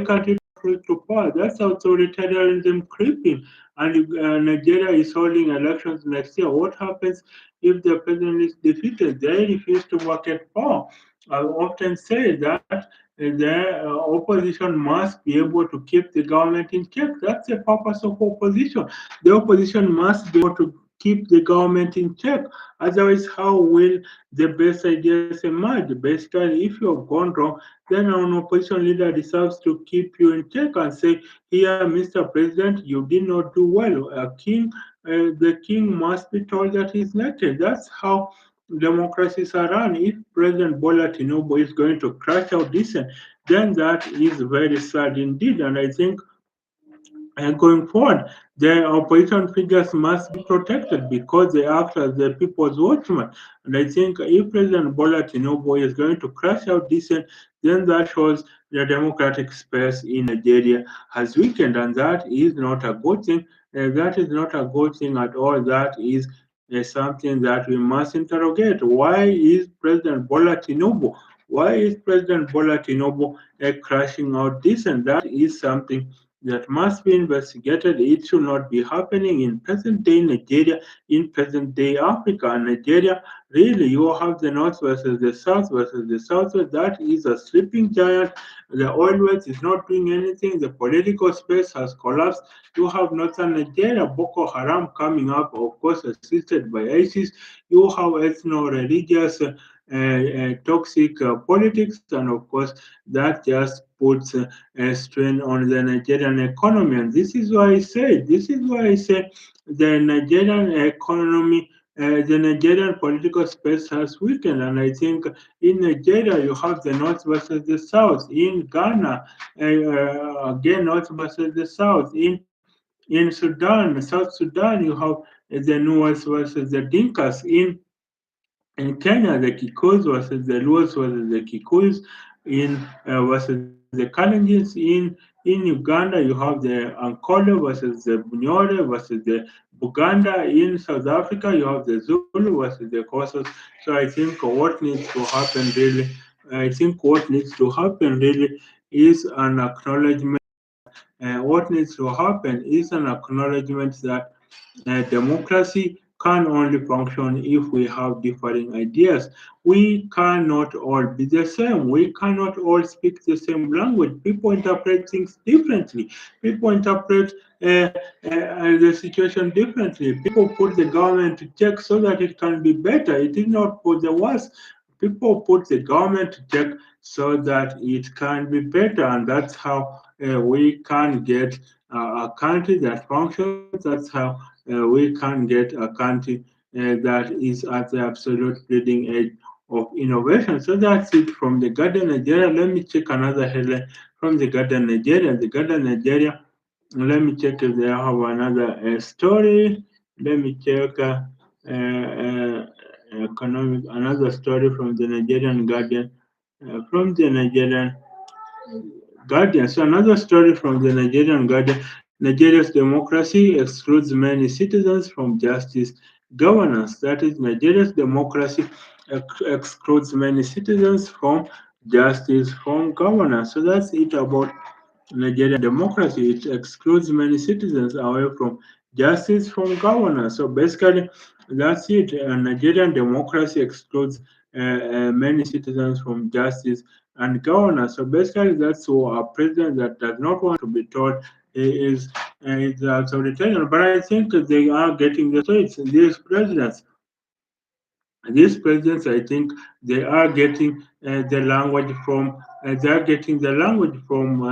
can't it to power? That's authoritarianism creeping. And Nigeria is holding elections next year. What happens if the president is defeated? They refuse to work at power. I often say that the opposition must be able to keep the government in check. That's the purpose of opposition. The opposition must be able to keep the government in check. Otherwise, how will the best ideas emerge? Basically, if you have gone wrong, then an opposition leader deserves to keep you in check and say, "Here, Mr. President, you did not do well. The king must be told that he's naked." That's how democracies are run. If President Bola Tinubu is going to crash out this, then that is very sad indeed. And I think going forward, the opposition figures must be protected because they act as the people's watchmen. And I think if President Bola Tinubu is going to crash out dissent, then that shows the democratic space in Nigeria has weakened, and that is not a good thing. That is not a good thing at all. That is something that we must interrogate. Why is President Bola Tinubu? Why is President Bola Tinubu crashing out dissent? That is something that must be investigated. It should not be happening in present day Nigeria, in present day Africa. And Nigeria, really, you have the North versus the South versus the Southwest. That is a sleeping giant. The oil west is not doing anything. The political space has collapsed. You have northern Nigeria, Boko Haram coming up, of course, assisted by ISIS. You have ethno-religious toxic politics, and of course, that just puts a strain on the Nigerian economy. And this is why I say the Nigerian economy, the Nigerian political space has weakened. And I think in Nigeria, you have the North versus the South. In Ghana, again, North versus the South. In Sudan, South Sudan, you have the Nuers versus the Dinkas. In Kenya, the Kikuus versus the Luos versus the Kikuus, in versus the Kalenjins. In Uganda, you have the Ankole versus the Bunyore versus the Buganda. In South Africa, you have the Zulu versus the Xhosa. So I think what needs to happen really, is an acknowledgement. What needs to happen is an acknowledgement that democracy can only function if we have differing ideas. We cannot all be the same. We cannot all speak the same language. People interpret things differently. People interpret the situation differently. People put the government to check so that it can be better. It is not for the worse. People put the government to check so that it can be better, and that's how we can get a country that functions. That's how we can get a country that is at the absolute leading edge of innovation. So that's it from the Guardian Nigeria. Let me check another headline from the Guardian Nigeria. The Guardian Nigeria. Let me check if they have another story. Let me check economic another story from the Nigerian Guardian. From the Nigerian Guardian. So another story from the Nigerian Guardian. Nigeria's democracy excludes many citizens from justice governance. That is, Nigeria's democracy excludes many citizens from justice from governance. So that's it about Nigerian democracy. It excludes many citizens away from justice from governance. So basically, that's it. Nigerian democracy excludes many citizens from justice and governance. So basically, that's what a president that does not want to be told is authoritarian. But I think they are getting the traits. These presidents, I think, they are getting they are getting the language from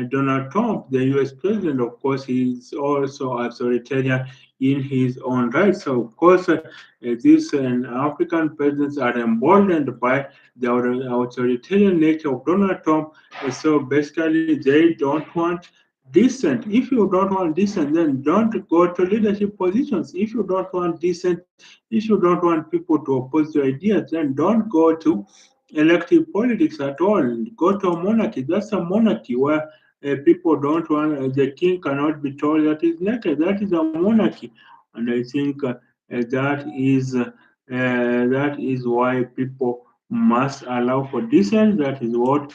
Donald Trump, the U.S. president. Of course, he is also authoritarian in his own right. So, of course, these African presidents are emboldened by the authoritarian nature of Donald Trump. So, basically, they don't want dissent. If you don't want dissent, then don't go to leadership positions. If you don't want dissent, if you don't want people to oppose your ideas, then don't go to elective politics at all. Go to a monarchy. That's a monarchy where people don't want, the king cannot be told that he's naked. That is a monarchy. And I think that is why people must allow for dissent. That is what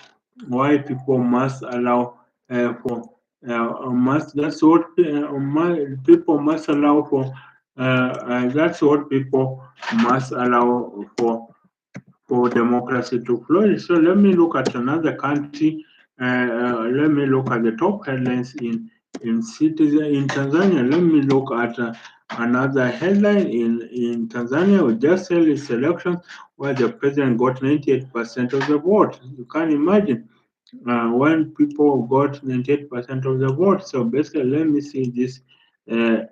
why people must allow for must that's what people must allow for that's what people must allow for democracy to flourish. So let me look at another country. Let me look at the top headlines in Tanzania. Let me look at another headline in Tanzania. We just held its elections where the president got 98% of the vote. You can imagine when people got 98% of the vote. So basically, let me see this. Uh,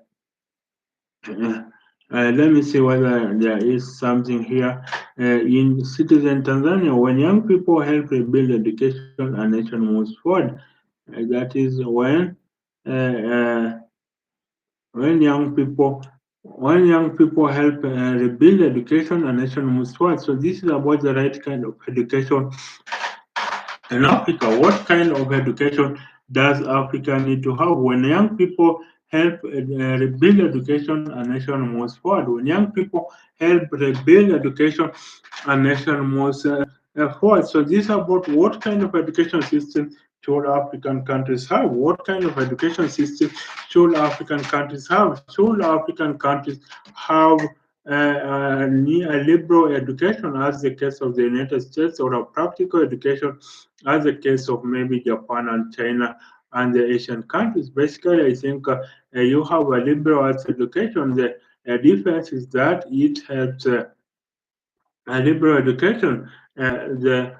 let me see whether there is something here. In Citizen Tanzania, when young people help rebuild education, a nation moves forward. That is uh, uh, when young people help rebuild education, a nation moves forward. So this is about the right kind of education in Africa. What kind of education does Africa need to have? When young people help rebuild education, a nation moves forward. When young people help rebuild education, a nation moves forward. So this is about what kind of education system should African countries have? What kind of education system should African countries have? Should African countries have a liberal education, as the case of the United States, or a practical education, as the case of maybe Japan and China and the Asian countries? Basically, I think you have a liberal arts education. The difference is that it helps liberal education. The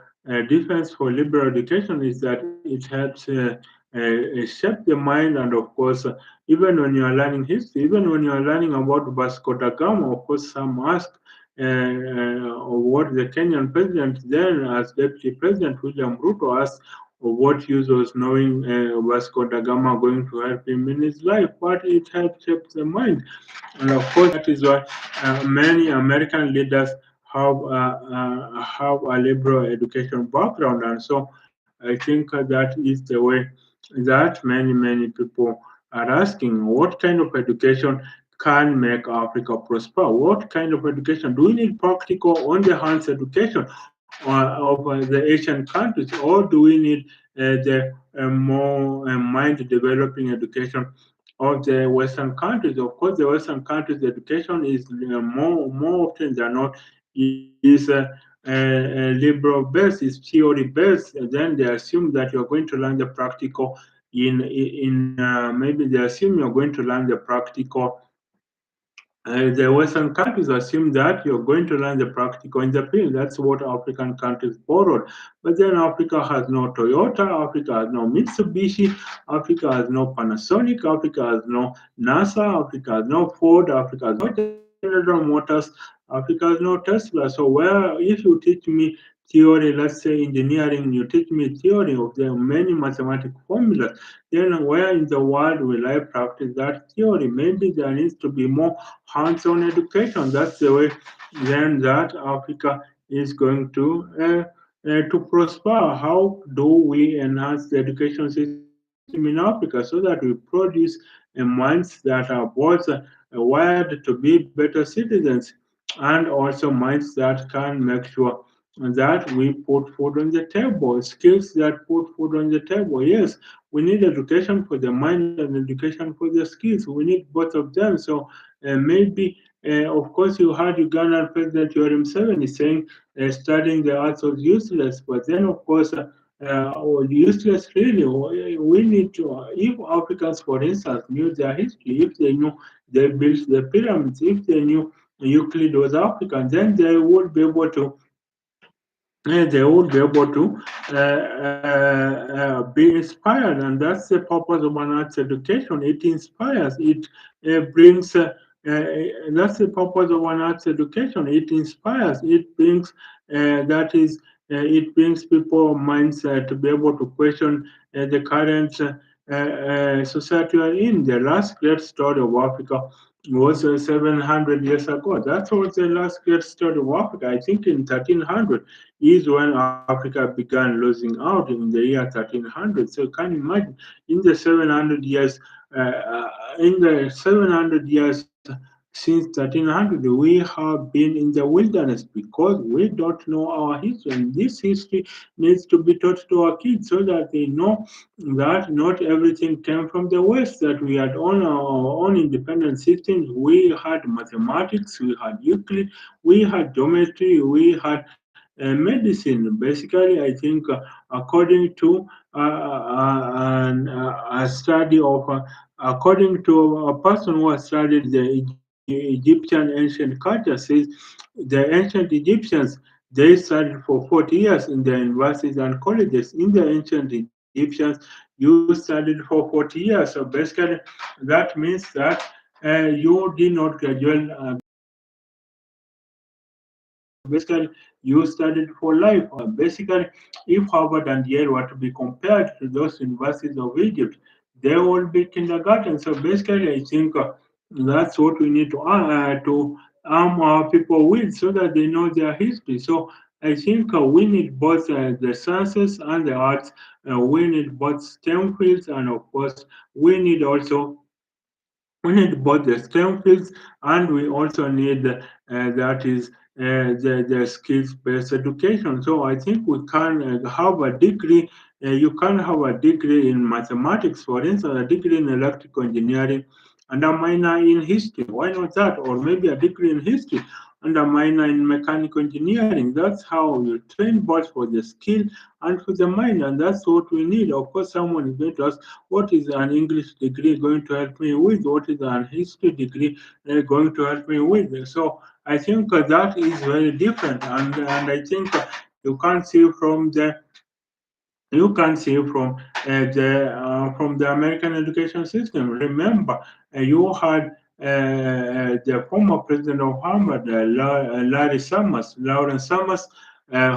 difference for liberal education is that it helps shape the mind, and of course, even when you are learning history, even when you are learning about Vasco da Gama, of course, some ask what the Kenyan president then, as deputy president William Ruto, asked what use was knowing Vasco da Gama going to help him in his life, but it helps shape the mind. And of course, that is why many American leaders have a liberal education background, and so I think that is the way that many people are asking, what kind of education can make Africa prosper? What kind of education do we need? Practical, on the hands education of the Asian countries, or do we need the more mind developing education of the Western countries? Of course, the Western countries' education is more often than not is liberal based, is theory based. Then they assume that you're going to learn the practical in maybe they assume you're going to learn the practical the Western countries assume that you're going to learn the practical in the field. That's what African countries borrowed. But then Africa has no Toyota, Africa has no Mitsubishi, Africa has no Panasonic, Africa has no NASA, Africa has no Ford, Africa has no General Motors, Africa has no Tesla. So where if you teach me theory, let's say engineering, you teach me theory of the many mathematical formulas, then where in the world will I practice that theory? Maybe there needs to be more hands-on education. That's the way then that Africa is going to prosper. How do we enhance the education system in Africa so that we produce minds that are both wired to be better citizens, and also minds that can make sure that we put food on the table, skills that put food on the table. Yes, we need education for the mind and education for the skills. We need both of them. So maybe, of course, you heard Ugandan President Yoweri Museveni saying studying the arts was useless. But then, of course, useless really. We need to, if Africans, for instance, knew their history, if they knew they built the pyramids, if they knew Euclid was African, then they would be able to they would be able to be inspired, and that's the purpose of an arts education. It inspires, it brings. That's the purpose of an arts education. It inspires. It brings that is. It brings people minds to be able to question the current society we are in. The last great story of Africa was 700 years ago. That was the last great story of Africa. I think in 1300 is when Africa began losing out in the year 1300. So you can imagine in the 700 years, in the 700 years since 1300, we have been in the wilderness because we don't know our history. And this history needs to be taught to our kids so that they know that not everything came from the West, that we had on our own independent systems. We had mathematics, we had Euclid, we had geometry, we had medicine. Basically, I think according to a study of, according to a person who has studied the Egyptian ancient culture, says the ancient Egyptians they studied for 40 years in the universities and colleges. In the ancient Egyptians, you studied for 40 years. So basically, that means that you did not graduate after 40 years. So basically, you studied for life. Basically, if Harvard and Yale were to be compared to those universities of Egypt, they will be kindergarten. So basically, I think that's what we need to arm our people with so that they know their history. So I think we need both the sciences and the arts. We need both STEM fields, and of course, we need both the STEM fields and we also need that is the skills-based education. So I think we can have a degree. You can have a degree in mathematics, for instance, a degree in electrical engineering, and a minor in history. Why not that? Or maybe a degree in history and a minor in mechanical engineering. That's how you train both for the skill and for the mind, and that's what we need. Of course, someone is going to ask, what is an English degree going to help me with? What is an history degree going to help me with? So I think that is very different, and I think you can see from the you can see from the American education system. Remember, you had the former president of Harvard, Lawrence Summers,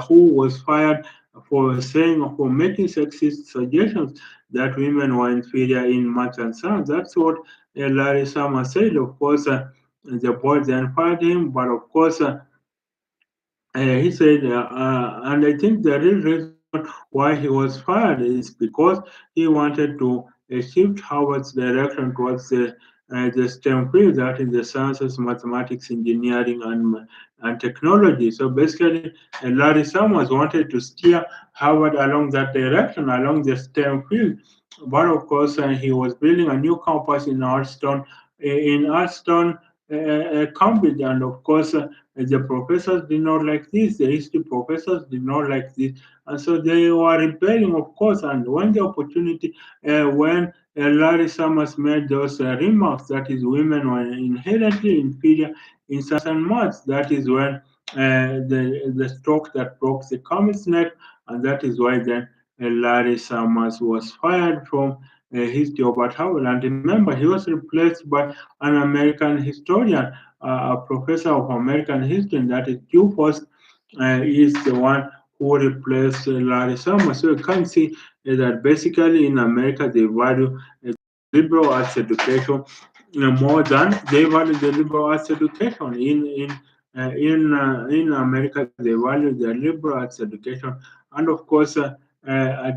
who was fired for making sexist suggestions that women were inferior in math and science. That's what Larry Summers said. Of course, the board then fired him, but of course. He said, and I think the real reason why he was fired is because he wanted to shift Harvard's direction towards the STEM field, that is the sciences, mathematics, engineering, and technology. So basically, Larry Summers wanted to steer Harvard along that direction, along the STEM field. But of course, he was building a new campus in Alston, Cambridge, and of course, the professors did not like this, the history professors did not like this, and so they were rebelling, of course. And when the opportunity, when Larry Summers made those remarks, that is, women were inherently inferior in science and maths, that is when the stroke that broke the camel's neck, and that is why then Larry Summers was fired from his job at Harvard. And remember, he was replaced by an American historian, a professor of American history, and that is Q Post, is the one who replaced Larry Summers. So you can see that basically in America they value liberal arts education more than they value the liberal arts education. In America, they value the liberal arts education, and of course, a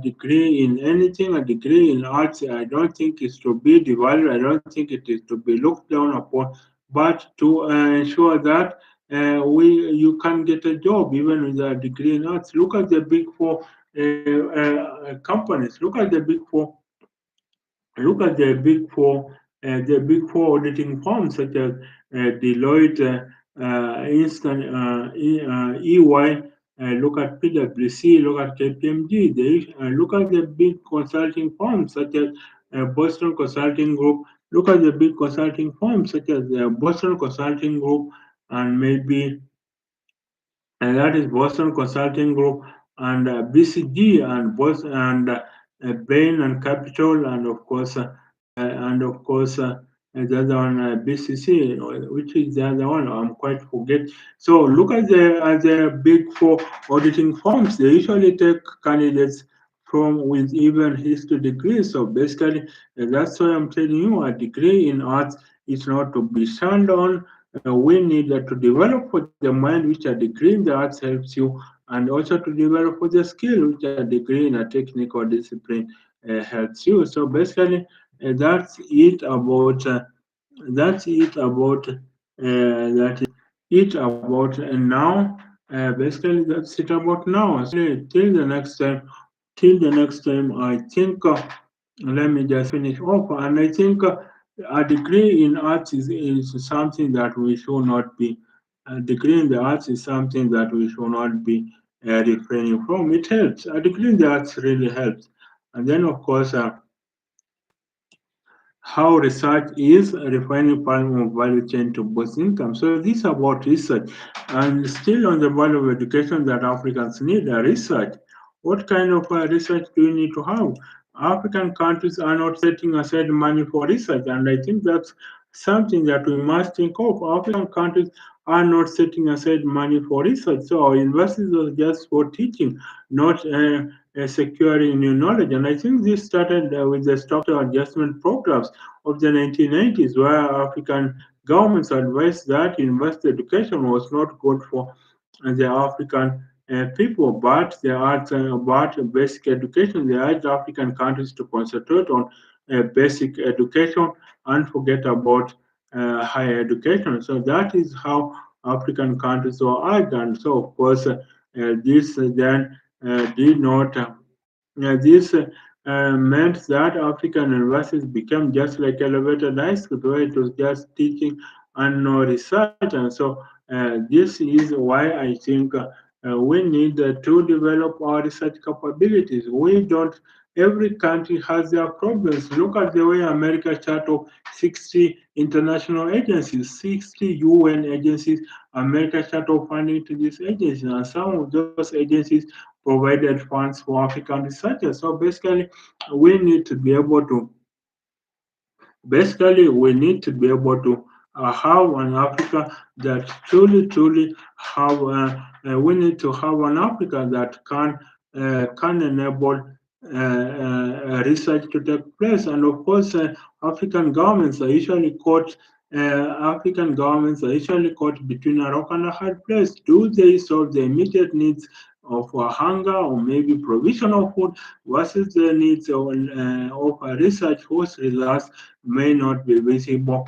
degree in anything, a degree in arts, I don't think is to be devalued. I don't think it is to be looked down upon, but to ensure that you can get a job even with a degree in arts. Look at the big four companies. Look at the big four auditing firms such as Deloitte, Instant, EY. Look at PwC. Look at KPMG. Look at the big consulting firms such as Boston Consulting Group. Look at the big consulting firms such as Boston Consulting Group, and maybe that is Boston Consulting Group, and BCG, and Bain and Capital, and of course the other one, BCC, which is the other one I'm quite forget. So look at the big four auditing firms. They usually take candidates from with even history degrees. So basically, that's why I'm telling you, a degree in arts is not to be shunned on. We need to develop for the mind, which a degree in the arts helps you, and also to develop for the skill, which a degree in a technical discipline helps you. So basically, that's it about that's it about that is it about now. Basically, that's it about now. So till the next time, I think. Let me just finish off. And I think a degree in arts is something that we should not be. A degree in the arts is something that we should not be refraining from. It helps. A degree in the arts really helps. And then, of course, how research is a refining part of value chain to boost income. So this is about research. And still on the value of education that Africans need research. What kind of research do you need to have? African countries are not setting aside money for research, and I think that's something that we must think of. African countries are not setting aside money for research, so our universities are just for teaching, not securing new knowledge. And I think this started with the structural adjustment programs of the 1990s, where African governments advised that university education was not good for the African people, but basic education. They urged African countries to concentrate on basic education and forget about higher education. So that is how African countries were urged, and so of course this then did not. This meant that African universities became just like elevated high school, where it was just teaching and no research. And so this is why I think we need to develop our research capabilities. We don't. Every country has their problems. Look at the way America chart of 60 international agencies, 60 UN agencies. America chart of funding to these agencies, and some of those agencies provided funds for African researchers. So we need to be able to we need to be able to have an Africa that truly have. We need to have an Africa that can enable research to take place, and of course, African governments are usually caught. African governments are usually caught between a rock and a hard place. Do they solve the immediate needs of hunger or maybe provision of food versus the needs of research whose results may not be visible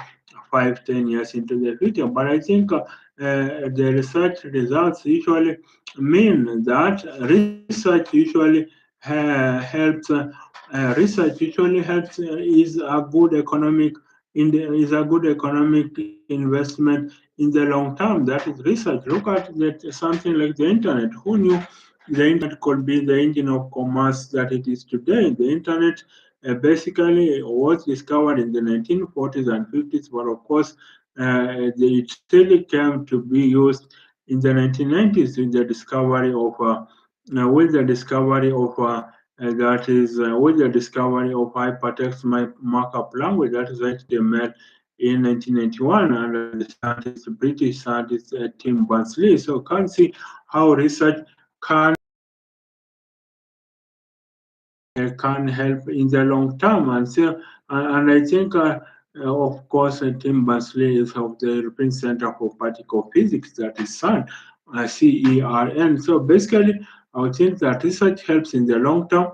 5, 10 years into the future? But I think the research results usually mean that research usually helps is a good economic is a good economic investment in the long term. That is research. Look at that, something like the internet. Who knew the internet could be the engine of commerce that it is today? The internet basically was discovered in the 1940s and 50s, but of course, it really came to be used in the 1990s with the discovery of with the discovery of hypertext markup language, that is HTML, in 1991 under the British scientist Tim Berners-Lee. So can see how research can can help in the long term. And I think, of course, Tim Berners-Lee is of the European Center for Particle Physics, that is CERN, CERN. So basically, I would think that research helps in the long term,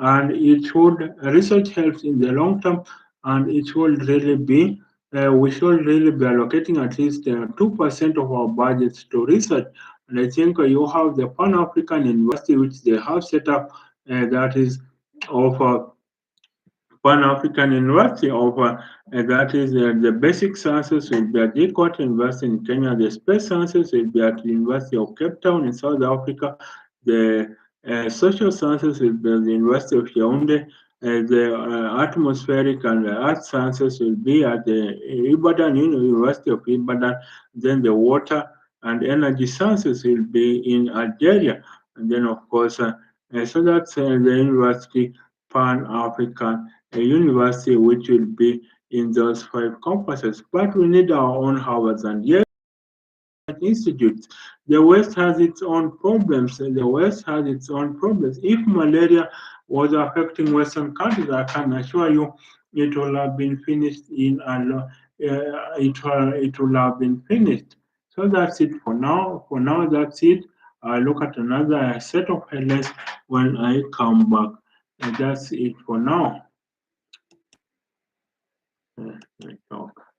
and it should research helps in the long term, and it should really be we should really be allocating at least 2% of our budgets to research. And I think you have the Pan African University, which they have set up, that is of Pan African University of that is the basic sciences will be at Jikot University in Kenya. The space sciences will be at the University of Cape Town in South Africa. The social sciences will be at the University of Yaoundé. The atmospheric and earth sciences will be at the Ibadan University of Ibadan. Then the water and energy sciences will be in Algeria. And then, of course, so that's the University Pan African university which will be in those 5 campuses. But we need our own Harvards and Yale institutes. The West has its own problems. The West has its own problems. If malaria was affecting Western countries, I can assure you it will have been finished in it will have been finished. So that's it for now. For now, that's it. I'll look at another set of headlines when I come back. And that's it for now. Talk.